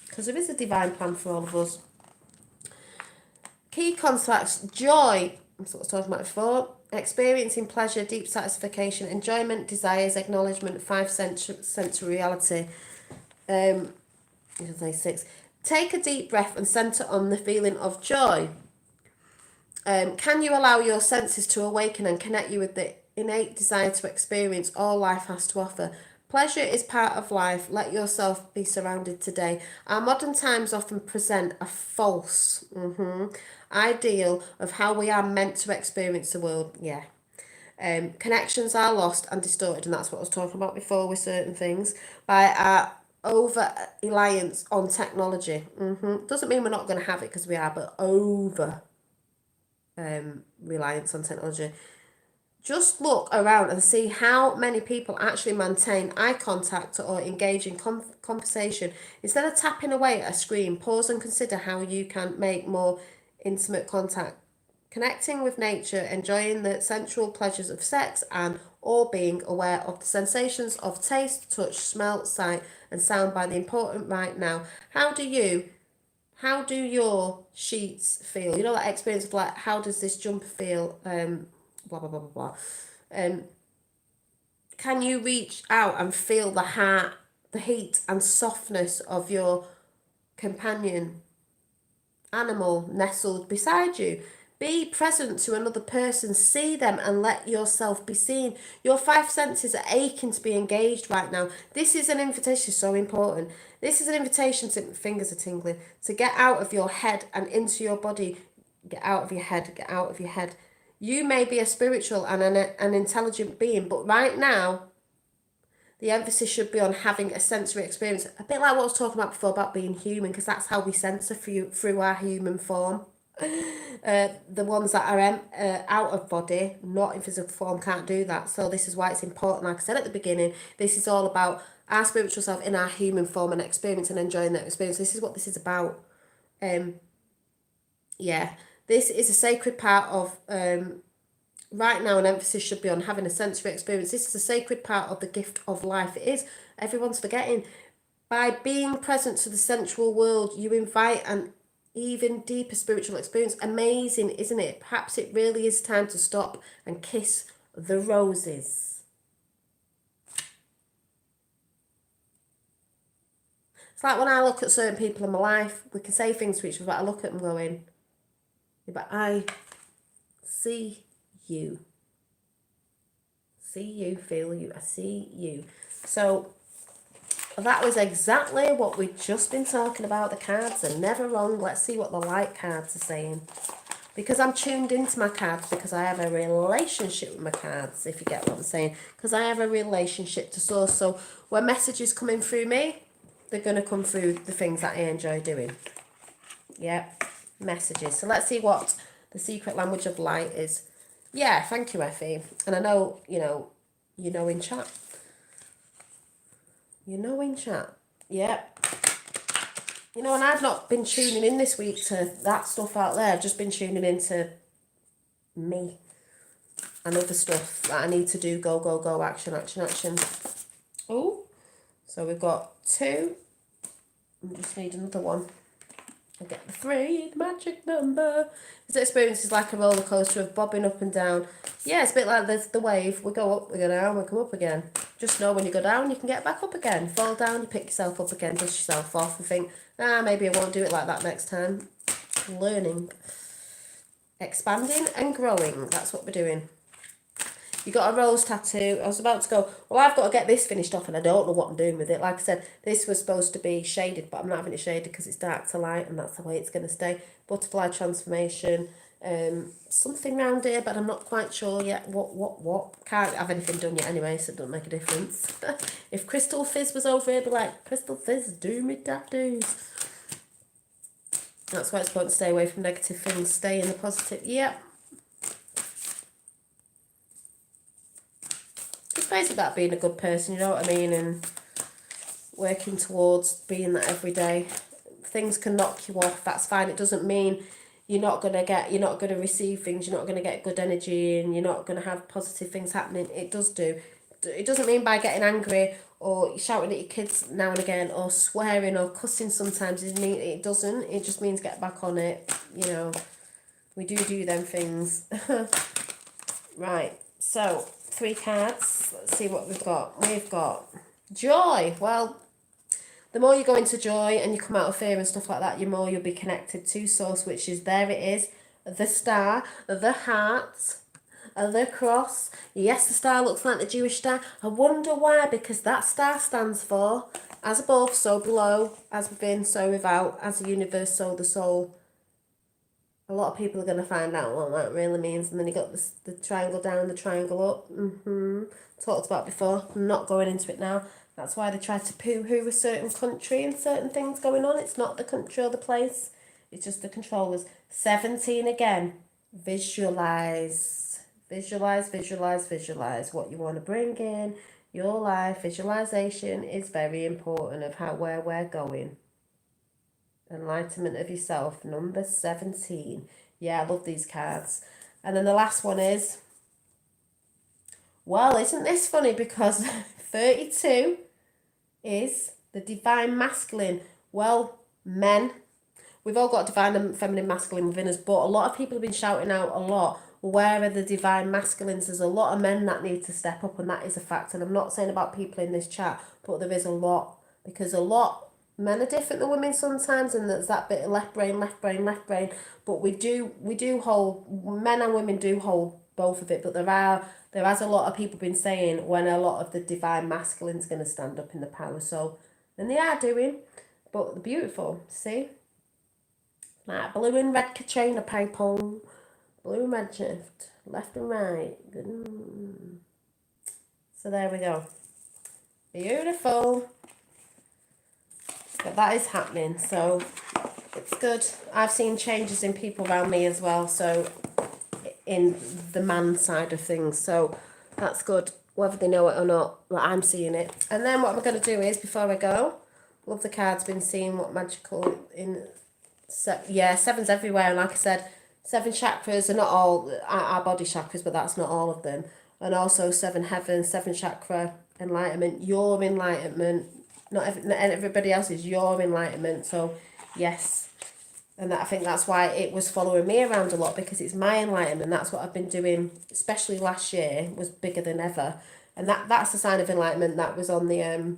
because there is a divine plan for all of us. Key contacts, joy. That's what I was talking about before. Experiencing pleasure, deep satisfaction, enjoyment, desires, acknowledgement, 5 sensory reality. 6. Take a deep breath and center on the feeling of joy. Can you allow your senses to awaken and connect you with the innate desire to experience all life has to offer? Pleasure is part of life. Let yourself be surrounded today. Our modern times often present a false ideal of how we are meant to experience the world. Yeah. Connections are lost and distorted, and that's what I was talking about before with certain things, by our over reliance on technology. Doesn't mean we're not going to have it, because we are, but over reliance on technology. Just look around and see how many people actually maintain eye contact or engage in conversation. Instead of tapping away at a screen, pause and consider how you can make more intimate contact. Connecting with nature, enjoying the sensual pleasures of sex, and or being aware of the sensations of taste, touch, smell, sight, and sound by the important right now. How do your sheets feel? You know, that experience of like, how does this jumper feel? Blah, blah, blah, blah, blah. Can you reach out and feel the heart, the heat and softness of your companion animal nestled beside you? Be present to another person, see them and let yourself be seen. Your 5 senses are aching to be engaged right now. This is an invitation, so important. This is an invitation to, fingers are tingling, to get out of your head and into your body. Get out of your head, get out of your head. You may be a spiritual and an intelligent being, but right now, the emphasis should be on having a sensory experience. A bit like what I was talking about before about being human, because that's how we censor through our human form. The ones that are out of body, not in physical form, can't do that. So this is why it's important. Like I said at the beginning, this is all about our spiritual self in our human form and experience and enjoying that experience. This is what this is about. Yeah, this is a sacred part of right now. An emphasis should be on having a sensory experience. This is a sacred part of the gift of life. It is. Everyone's forgetting. By being present to the sensual world, you invite an even deeper spiritual experience. Amazing, isn't it? Perhaps it really is time to stop and kiss the roses. It's like when I look at certain people in my life, we can say things to each other, but I look at them going, yeah, but I see you. See you, feel you, I see you. So that was exactly what we've just been talking about. The cards are never wrong. Let's see what the light cards are saying. Because I'm tuned into my cards, because I have a relationship with my cards, if you get what I'm saying. Because I have a relationship to source. So when messages come in through me, they're going to come through the things that I enjoy doing. Yep, messages. So let's see what the secret language of light is. Yeah, thank you, Effie. And I know, you know in chat. You know in chat. Yep. You know, and I've not been tuning in this week to that stuff out there. I've just been tuning into me and other stuff that I need to do. Go, go, go, action, action, action. Oh, so we've got 2. I just need another one. I get the 3, the magic number. This experience is like a roller coaster of bobbing up and down. Yeah, it's a bit like the wave. We go up, we go down, we come up again. Just know when you go down, you can get back up again. Fall down, you pick yourself up again, dust yourself off and think, maybe I won't do it like that next time. Learning. Expanding and growing. That's what we're doing. You got a rose tattoo. I was about to go, well, I've got to get this finished off and I don't know what I'm doing with it. Like I said, this was supposed to be shaded, but I'm not having it shaded because it's dark to light and that's the way it's going to stay. Butterfly transformation. Something round here, but I'm not quite sure yet what. Can't have anything done yet anyway, so it doesn't make a difference. If Crystal Fizz was over here, I'd be like, Crystal Fizz, do me tattoos. That's why it's important to stay away from negative things. Stay in the positive. Yep. Just basically about being a good person, you know what I mean? And working towards being that every day. Things can knock you off, that's fine. It doesn't mean you're not gonna receive things, you're not gonna get good energy, and you're not gonna have positive things happening. It does do. It doesn't mean by getting angry or shouting at your kids now and again or swearing or cussing sometimes. It doesn't. It just means get back on it. You know, we do them things. Right. So 3 cards. Let's see what we've got. We've got joy. Well, the more you go into joy and you come out of fear and stuff like that, the more you'll be connected to source, which is, there it is, the star, the heart, the cross. Yes, the star looks like the Jewish star. I wonder why, because that star stands for as above, so below, as within, so without, as the universe, so the soul. A lot of people are going to find out what that really means. And then you got the triangle down, the triangle up. Talked about before. I'm not going into it now. That's why they try to poo-hoo a certain country and certain things going on. It's not the country or the place. It's just the controllers. 17 again. Visualize. Visualize, visualize, visualize what you want to bring in your life. Visualization is very important of where we're going. Enlightenment of yourself, number 17. Yeah, I love these cards. And then the last one is, well, isn't this funny? Because 32 is the divine masculine. Well, men, we've all got divine and feminine masculine within us, but a lot of people have been shouting out a lot, where are the divine masculines? There's a lot of men that need to step up, and that is a fact. And I'm not saying about people in this chat, but there is a lot, because a lot, men are different than women sometimes, and there's that bit of left brain, left brain, left brain. But we do hold, men and women do hold both of it. But there has a lot of people been saying when a lot of the divine masculine's going to stand up in the power. So, and they are doing, but they're beautiful. See, like blue and red Katrina people, blue and red shift, left and right. So there we go. Beautiful. But that is happening, so it's good. I've seen changes in people around me as well, so in the man side of things, so that's good, whether they know it or not, but I'm seeing it. And then what we're going to do is, before I go, love the cards, been seeing what magical in, yeah, 7's everywhere, and like I said, 7 chakras are not all our body chakras, but that's not all of them, and also 7 heavens, 7 chakra, enlightenment, your enlightenment. Not everybody else is your enlightenment. So yes, and I think that's why it was following me around a lot, because it's my enlightenment. That's what I've been doing, especially last year was bigger than ever, and that's the sign of enlightenment that was on the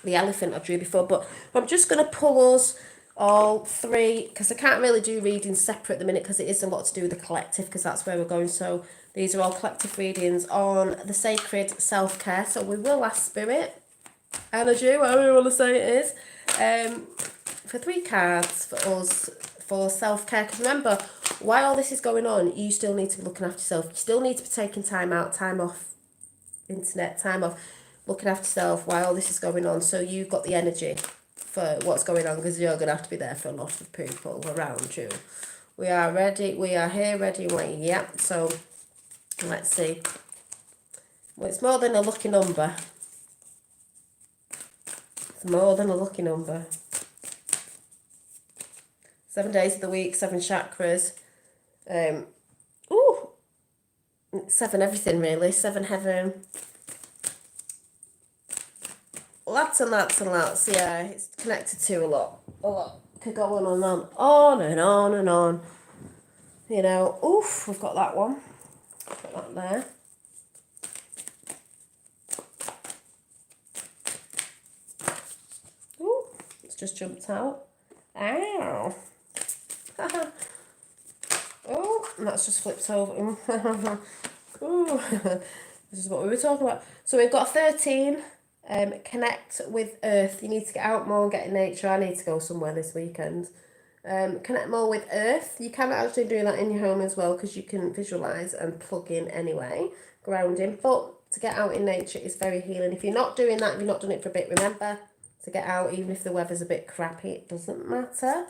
elephant I drew before. But I'm just gonna pull us all 3, because I can't really do readings separate at the minute, because it is a lot to do with the collective, because that's where we're going. So these are all collective readings on the sacred self-care. So we will ask spirit, energy, whatever you want to say it is, for 3 cards for us for self-care. Because remember, while all this is going on, you still need to be looking after yourself. You still need to be taking time out, time off internet, time off looking after yourself while all this is going on, so you've got the energy for what's going on, because you're going to have to be there for a lot of people around you. We are ready, we are here, ready, waiting. Yeah, so let's see. Well, it's more than a lucky number. More than a lucky number. 7 days of the week, 7 chakras. 7 everything really. 7 heaven. Lots and lots and lots. Yeah, it's connected to a lot. A lot. Could go on and on. On and on and on. You know, oof, we've got that one. Put that there. Just jumped out. Ow. Oh, and that's just flipped over. Ooh. This is what we were talking about. So we've got 13. Connect with Earth. You need to get out more and get in nature. I need to go somewhere this weekend. Connect more with Earth. You can actually do that in your home as well, because you can visualise and plug in anyway. Grounding. But to get out in nature is very healing. If you're not doing that, if you've not done it for a bit, remember to get out, even if the weather's a bit crappy, it doesn't matter.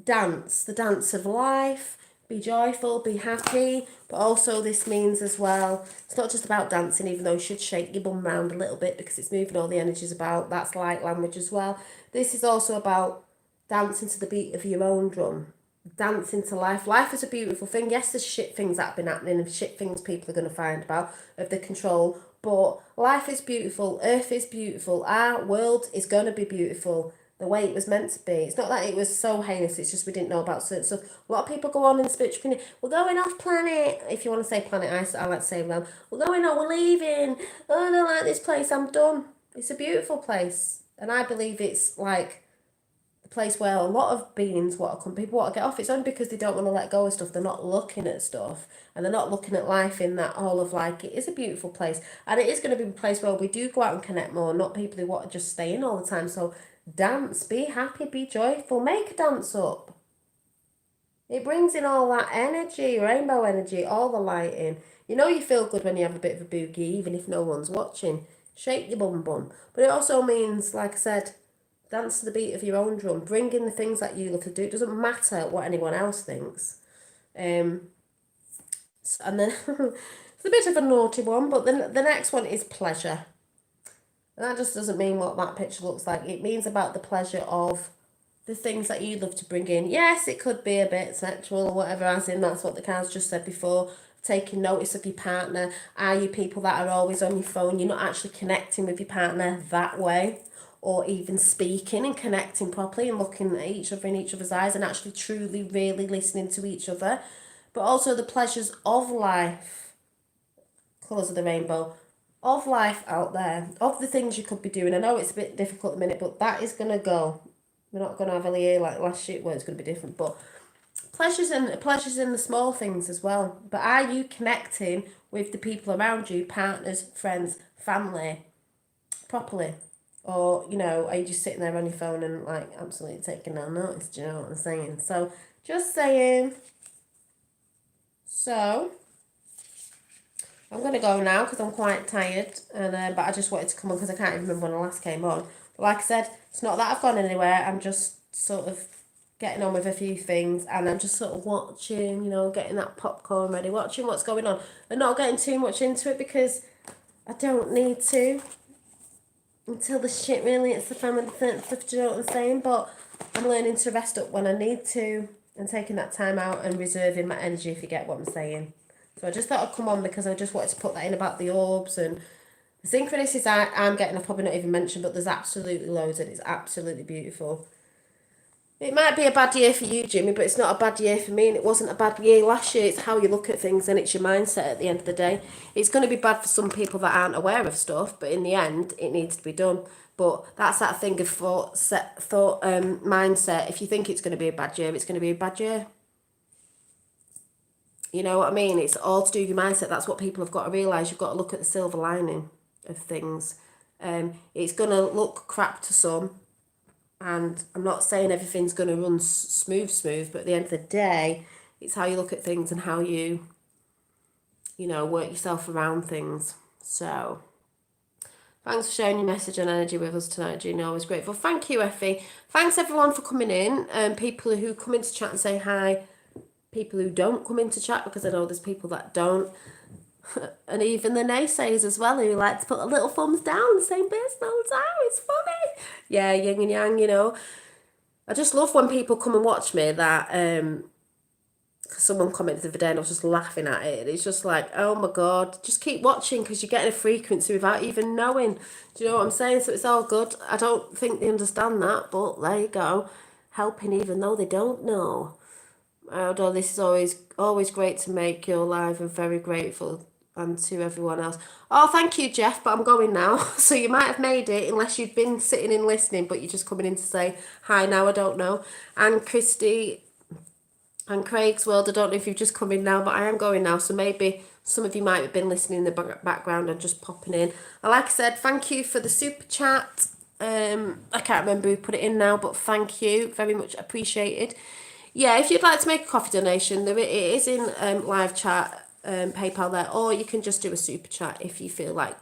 dance, the dance of life. Be joyful, be happy, but also this means as well, it's not just about dancing, even though you should shake your bum around a little bit because it's moving all the energies about. That's light language as well. This is also about dancing to the beat of your own drum. Dancing to life. Life is a beautiful thing. Yes, there's shit things that have been happening and shit things people are going to find about of the control, but life is beautiful. Earth is beautiful. Our world is going to be beautiful the way it was meant to be. It's not that it was so heinous, it's just we didn't know about certain stuff. A lot of people go on in the spiritual community, we're going off planet. If you want to say planet, I like to say, well, we're going on, we're leaving. Oh, I don't like this place, I'm done. It's a beautiful place. And I believe it's like the place where a lot of beings people want to get off. It's only because they don't want to let go of stuff. They're not looking at stuff and they're not looking at life in that whole of like, it is a beautiful place. And it is going to be a place where we do go out and connect more, not people who want to just stay in all the time. So dance, be happy, be joyful, make a dance up. It brings in all that energy, rainbow energy, all the light in. You know you feel good when you have a bit of a boogie, even if no one's watching. Shake your bum bum. But it also means, like I said, dance to the beat of your own drum. Bring in the things that you love to do. It doesn't matter what anyone else thinks. And then it's a bit of a naughty one, but then the next one is pleasure. And that just doesn't mean what that picture looks like. It means about the pleasure of the things that you love to bring in. Yes, it could be a bit sexual or whatever, as in that's what the cards just said before. Taking notice of your partner. Are you people that are always on your phone? You're not actually connecting with your partner that way, or even speaking and connecting properly and looking at each other in each other's eyes and actually truly, really listening to each other. But also the pleasures of life. Colours of the rainbow. Of life out there, of the things you could be doing. I know it's a bit difficult at the minute, but that is going to go. We're not going to have a year like last year where it's going to be different, but pleasures in the small things as well. But are you connecting with the people around you, partners, friends, family, properly? Or, you know, are you just sitting there on your phone and like absolutely taking no notice? Do you know what I'm saying? So, just saying. So, I'm going to go now because I'm quite tired, and but I just wanted to come on because I can't even remember when I last came on. But like I said, it's not that I've gone anywhere. I'm just sort of getting on with a few things, and I'm just sort of watching, you know, getting that popcorn ready, watching what's going on, and not getting too much into it because I don't need to until the shit really hits the fan and stuff, do you know what I'm saying? But I'm learning to rest up when I need to and taking that time out and reserving my energy, if you get what I'm saying. So I just thought I'd come on because I just wanted to put that in about the orbs and the synchronicities I'm getting. I've probably not even mentioned, but there's absolutely loads and it's absolutely beautiful. It might be a bad year for you, Jimmy, but it's not a bad year for me, and it wasn't a bad year last year. It's how you look at things and it's your mindset at the end of the day. It's going to be bad for some people that aren't aware of stuff, but in the end, it needs to be done. But that's that thing of mindset. If you think it's going to be a bad year, it's going to be a bad year. You know what I mean? It's all to do with your mindset. That's what people have got to realise. You've got to look at the silver lining of things. It's going to look crap to some. And I'm not saying everything's going to run smooth, but at the end of the day, it's how you look at things and how you work yourself around things. So, thanks for sharing your message and energy with us tonight, Gina. Always grateful. Thank you, Effie. Thanks, everyone, for coming in. People who come into chat and say hi. People who don't come into chat, because I know there's people that don't. And even the naysayers as well, who like to put a little thumbs down, same person all the time. It's funny. Yeah, yin and yang, you know. I just love when people come and watch me that, cause someone commented the other day and I was just laughing at it. It's just like, oh my God, just keep watching because you're getting a frequency without even knowing. Do you know what I'm saying? So it's all good. I don't think they understand that, but there you go. Helping even though they don't know. Although this is always great to make your live and very grateful, and to everyone else. Oh, thank you, Jeff, but I'm going now. So you might have made it unless you've been sitting and listening, but you're just coming in to say hi now, I don't know. And Christy and Craig's World, I don't know if you've just come in now, but I am going now. So maybe some of you might have been listening in the background and just popping in. And like I said, thank you for the super chat. I can't remember who put it in now, but thank you. Very much appreciated. Yeah, if you'd like to make a coffee donation, it is in live chat, PayPal there, or you can just do a super chat if you feel like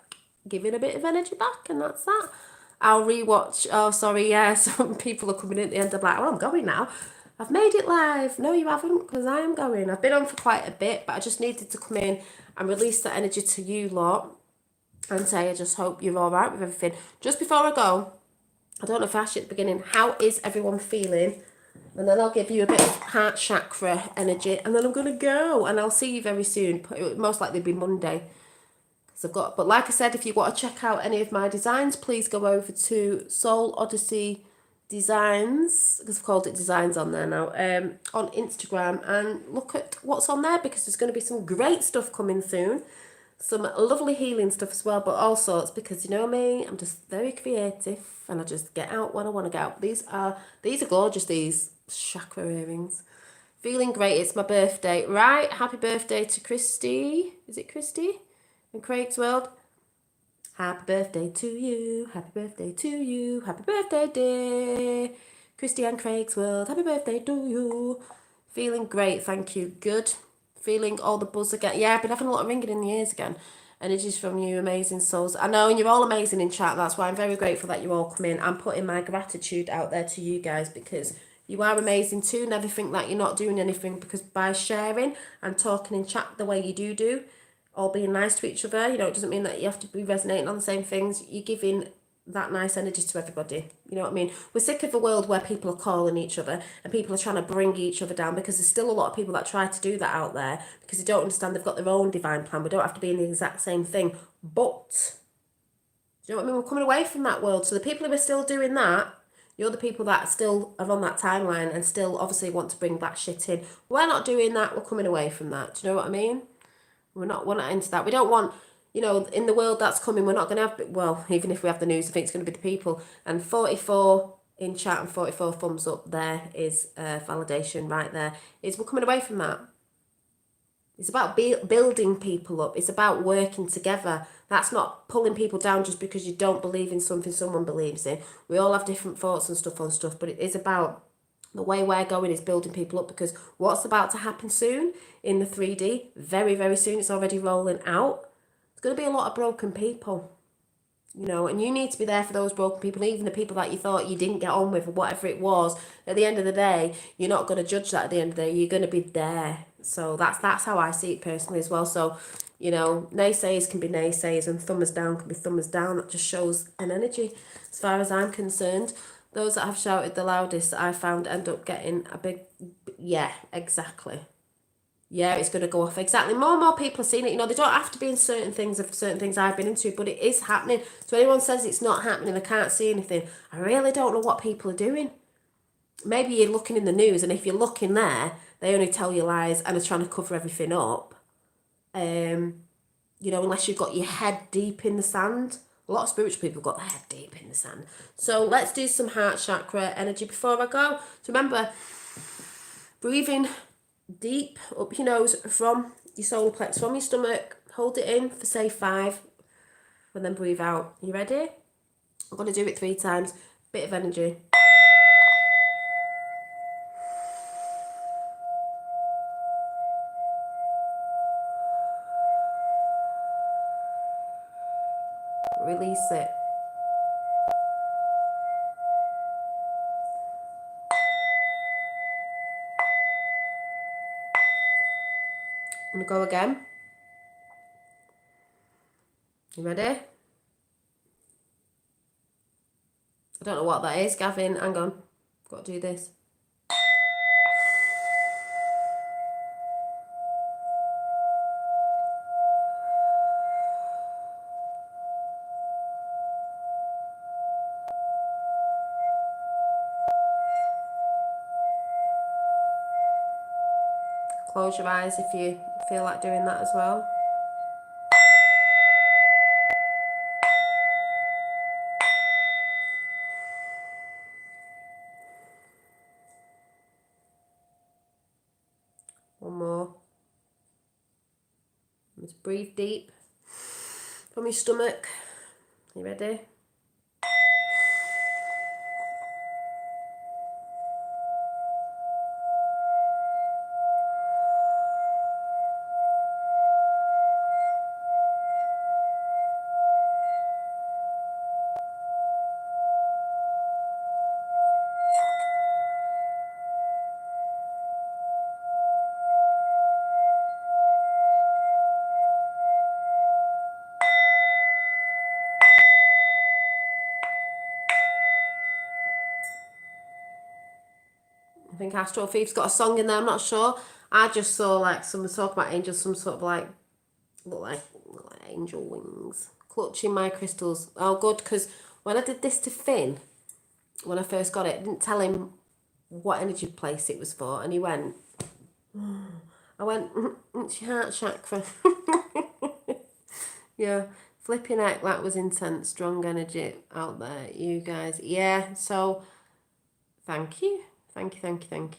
giving a bit of energy back, and that's that. I'll rewatch. Oh, sorry, yeah, some people are coming in at the end of like, oh, I'm going now. I've made it live. No, you haven't, because I am going. I've been on for quite a bit, but I just needed to come in and release that energy to you lot and say I just hope you're all right with everything. Just before I go, I don't know if I asked you at the beginning, how is everyone feeling? And then I'll give you a bit of heart chakra energy, and then I'm going to go, and I'll see you very soon. It will most likely be Monday. But like I said, if you want to check out any of my designs, please go over to Soul Odyssey Designs, because I've called it Designs on there now, on Instagram, and look at what's on there, because there's going to be some great stuff coming soon. Some lovely healing stuff as well, but also it's because, you know me, I'm just very creative and I just get out when I want to get out. These are gorgeous, these chakra earrings. Feeling great, it's my birthday. Right, happy birthday to Christy. Is it Christy? In Craig's World. Happy birthday to you, happy birthday to you, happy birthday dear. Christy and Craig's World, happy birthday to you. Feeling great, thank you, good. Feeling all the buzz again. Yeah, I've been having a lot of ringing in the ears again. Energies from you, amazing souls. I know, and you're all amazing in chat, that's why I'm very grateful that you all come in. I'm putting my gratitude out there to you guys, because you are amazing too. Never think that you're not doing anything, because by sharing and talking in chat the way you do, or being nice to each other, you know, it doesn't mean that you have to be resonating on the same things. You're giving that nice energy to everybody. You know what I mean? We're sick of a world where people are calling each other and people are trying to bring each other down, because there's still a lot of people that try to do that out there because they don't understand they've got their own divine plan. We don't have to be in the exact same thing. But, do you know what I mean? We're coming away from that world. So the people who are still doing that, you're the people that still are on that timeline and still obviously want to bring that shit in. We're not doing that. We're coming away from that. Do you know what I mean? We're not into that. We don't want, you know, in the world that's coming, we're not going to have, well, even if we have the news, I think it's going to be the people. And 44 in chat and 44 thumbs up, there is validation right there. We're coming away from that. It's about building people up. It's about working together. That's not pulling people down just because you don't believe in something someone believes in. We all have different thoughts and stuff on stuff, but it is about the way we're going is building people up, because what's about to happen soon in the 3D, very, very soon, it's already rolling out. There's going to be a lot of broken people, you know, and you need to be there for those broken people, even the people that you thought you didn't get on with or whatever it was. At the end of the day, you're not going to judge that at the end of the day. You're going to be there. So that's how I see it personally as well. So, you know, naysayers can be naysayers and thumbers down can be thumbers down. That just shows an energy as far as I'm concerned. Those that have shouted the loudest, I found, end up getting a big, yeah, exactly. Yeah, it's going to go off. Exactly. More and more people are seeing it. You know, they don't have to be in certain things I've been into, but it is happening. So anyone says it's not happening, I can't see anything, I really don't know what people are doing. Maybe you're looking in the news, and if you're looking there, they only tell you lies and are trying to cover everything up. You know, unless you've got your head deep in the sand. A lot of spiritual people have got their head deep in the sand. So let's do some heart chakra energy before I go. So remember, breathing deep up your nose from your solar plexus, from your stomach. Hold it in for say 5, and then breathe out. You ready? I'm going to do it 3 times. Bit of energy. Release it. I'm going to go again. You ready? I don't know what that is, Gavin. Hang on. Got to do this. Close your eyes if you feel like doing that as well. One more. Just breathe deep from your stomach. You ready? I think Astral Thief's got a song in there, I'm not sure. I just saw like someone talk about angels, some sort of like, look like angel wings. Clutching my crystals. Oh, good, because when I did this to Finn, when I first got it, I didn't tell him what energy place it was for, and he went, I went, it's your heart chakra. Yeah, flipping heck, that was intense, strong energy out there, you guys. Yeah, so thank you. Thank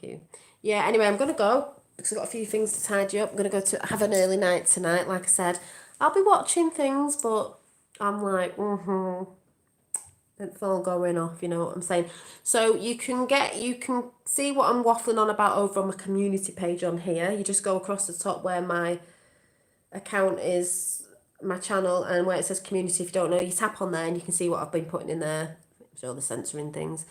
you. Yeah, anyway, I'm going to go because I've got a few things to tidy up. I'm going to go to have an early night tonight. Like I said, I'll be watching things, but I'm like, it's all going off, you know what I'm saying? So you can see what I'm waffling on about over on my community page on here. You just go across the top where my account is, my channel, and where it says community. If you don't know, you tap on there and you can see what I've been putting in there. So the censoring things.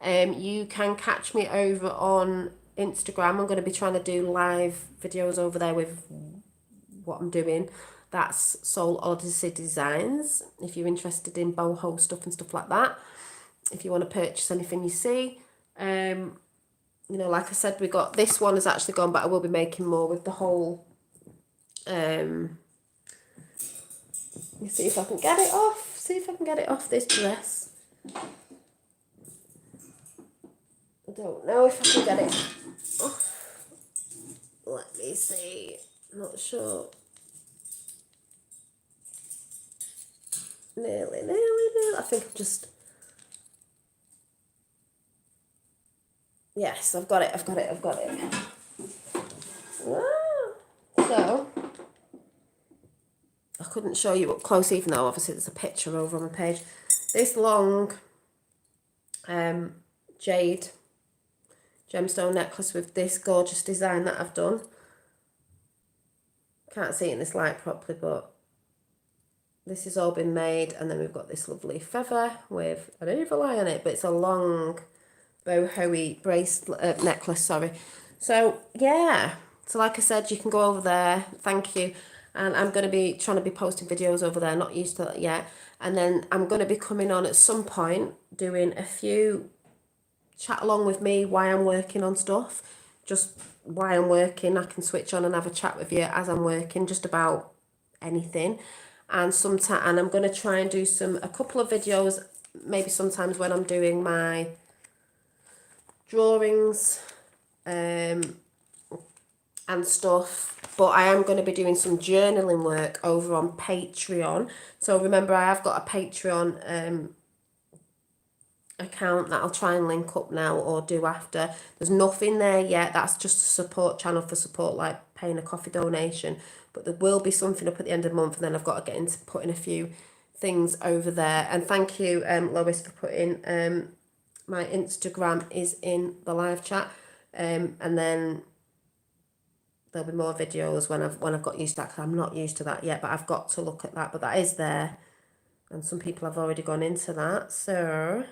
You can catch me over on Instagram. I'm going to be trying to do live videos over there with what I'm doing. That's Soul Odyssey Designs. If you're interested in boho stuff and stuff like that. If you want to purchase anything you see. You know, like I said, we got this one has actually gone, but I will be making more with the whole. Let me see if I can get it off. See if I can get it off this dress. I don't know if I can get it off. Let me see. Not sure. Nearly. I think I've just... Yes, I've got it. So, I couldn't show you up close, even though obviously there's a picture over on my page. This long jade gemstone necklace with this gorgeous design that I've done. Can't see it in this light properly, but this has all been made. And then we've got this lovely feather with an evil eye on it, but it's a long boho bracelet necklace, sorry. So yeah, so like I said, you can go over there. Thank you. And I'm going to be trying to be posting videos over there, not used to that yet. And then I'm going to be coming on at some point doing a few chat along with me why I'm working on stuff, just why I'm working. I can switch on and have a chat with you as I'm working, just about anything. And and I'm going to try and do a couple of videos, maybe sometimes when I'm doing my drawings and stuff. But I am going to be doing some journaling work over on Patreon. So remember, I have got a Patreon account that I'll try and link up now or do after. There's nothing there yet. That's just a support channel for support, like paying a coffee donation. But there will be something up at the end of the month, and then I've got to get into putting a few things over there. And thank you, Lois, for putting my Instagram is in the live chat. And then there'll be more videos when I've got used to that, because I'm not used to that yet, but I've got to look at that. But that is there, and some people have already gone into that. So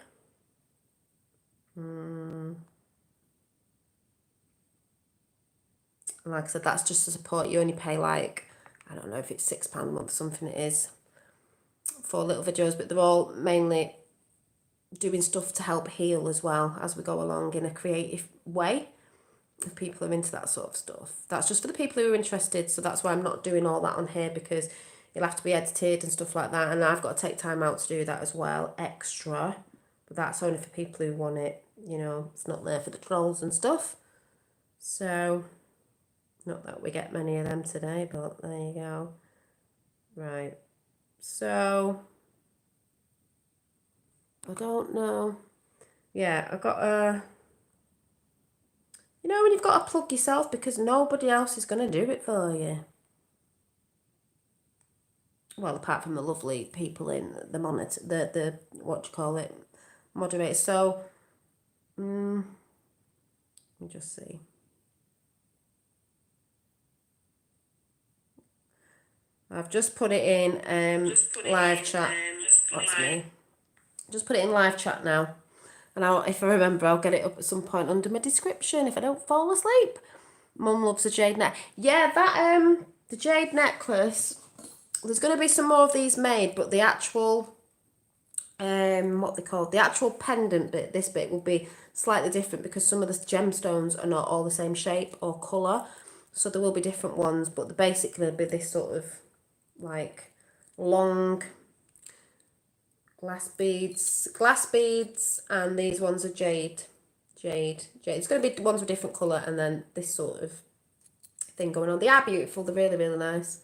like I said, that's just to support. You only pay like, I don't know if it's £6 a month, something it is, for little videos, but they're all mainly doing stuff to help heal as well as we go along in a creative way. If people are into that sort of stuff, that's just for the people who are interested. So that's why I'm not doing all that on here, because it'll have to be edited and stuff like that, and I've got to take time out to do that as well, extra. But that's only for people who want it, you know. It's not there for the trolls and stuff. So, not that we get many of them today, but there you go. Right. So, I don't know. Yeah, I got a... You know when you've got to plug yourself because nobody else is going to do it for you. Well, apart from the lovely people in the monitor, the what do you call it, moderator. So, let me just see. I've just put it in live chat. That's me. Just put it in live chat now. And if I remember, I'll get it up at some point under my description if I don't fall asleep. Mum loves a jade necklace. Yeah, that the jade necklace. There's going to be some more of these made, but the actual what they call the actual pendant bit. This bit will be slightly different because some of the gemstones are not all the same shape or colour, so there will be different ones, but they're basically going to be this sort of like long glass beads, and these ones are jade. It's going to be ones with different colour, and then this sort of thing going on. They are beautiful. They're really, really nice.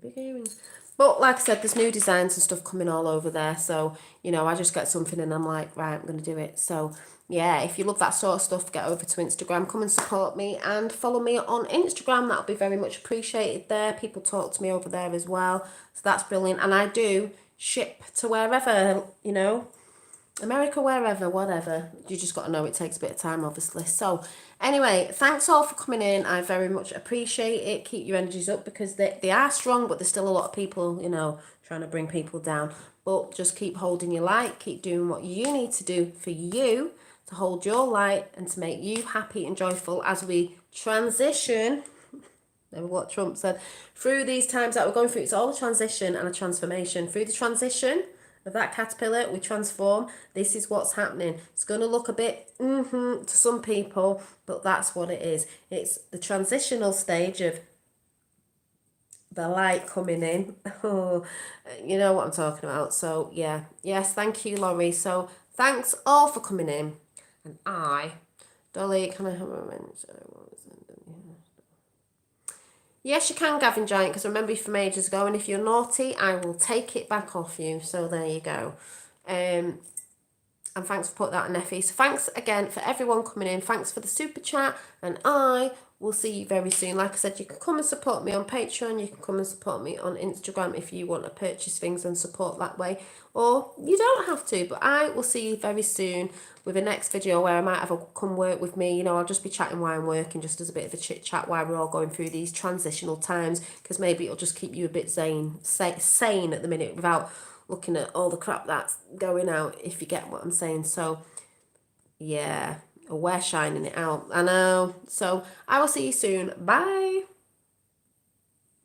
Big earrings. But like I said, there's new designs and stuff coming all over there. So, you know, I just get something and I'm like, right, I'm going to do it. So, yeah, if you love that sort of stuff, get over to Instagram. Come and support me and follow me on Instagram. That'll be very much appreciated there. People talk to me over there as well. So that's brilliant. And I do ship to wherever, you know, America, wherever, whatever. You just got to know it takes a bit of time, obviously. So, anyway, thanks all for coming in. I very much appreciate it. Keep your energies up because they are strong, but there's still a lot of people, you know, trying to bring people down. But just keep holding your light. Keep doing what you need to do for you to hold your light and to make you happy and joyful as we transition. Remember what Trump said, through these times that we're going through. It's all a transition and a transformation. Through the transition of that caterpillar, we transform. This is what's happening. It's going to look a bit to some people, but that's what it is. It's the transitional stage of the light coming in. Oh, you know what I'm talking about. So yeah, yes, thank you, Laurie. So thanks all for coming in. And Dolly, can I have a mention? Yes, you can, Gavin Giant, because I remember you from ages ago, and if you're naughty, I will take it back off you. So there you go. And thanks for putting that on Effie. So thanks again for everyone coming in. Thanks for the super chat, and I will see you very soon. Like I said, you can come and support me on Patreon. You can come and support me on Instagram if you want to purchase things and support that way. Or you don't have to, but I will see you very soon with a next video where I might have a come work with me. You know, I'll just be chatting while I'm working, just as a bit of a chit chat while we're all going through these transitional times, because maybe it'll just keep you a bit sane at the minute without looking at all the crap that's going out, if you get what I'm saying. So yeah, we're shining it out. I know. So I will see you soon. Bye.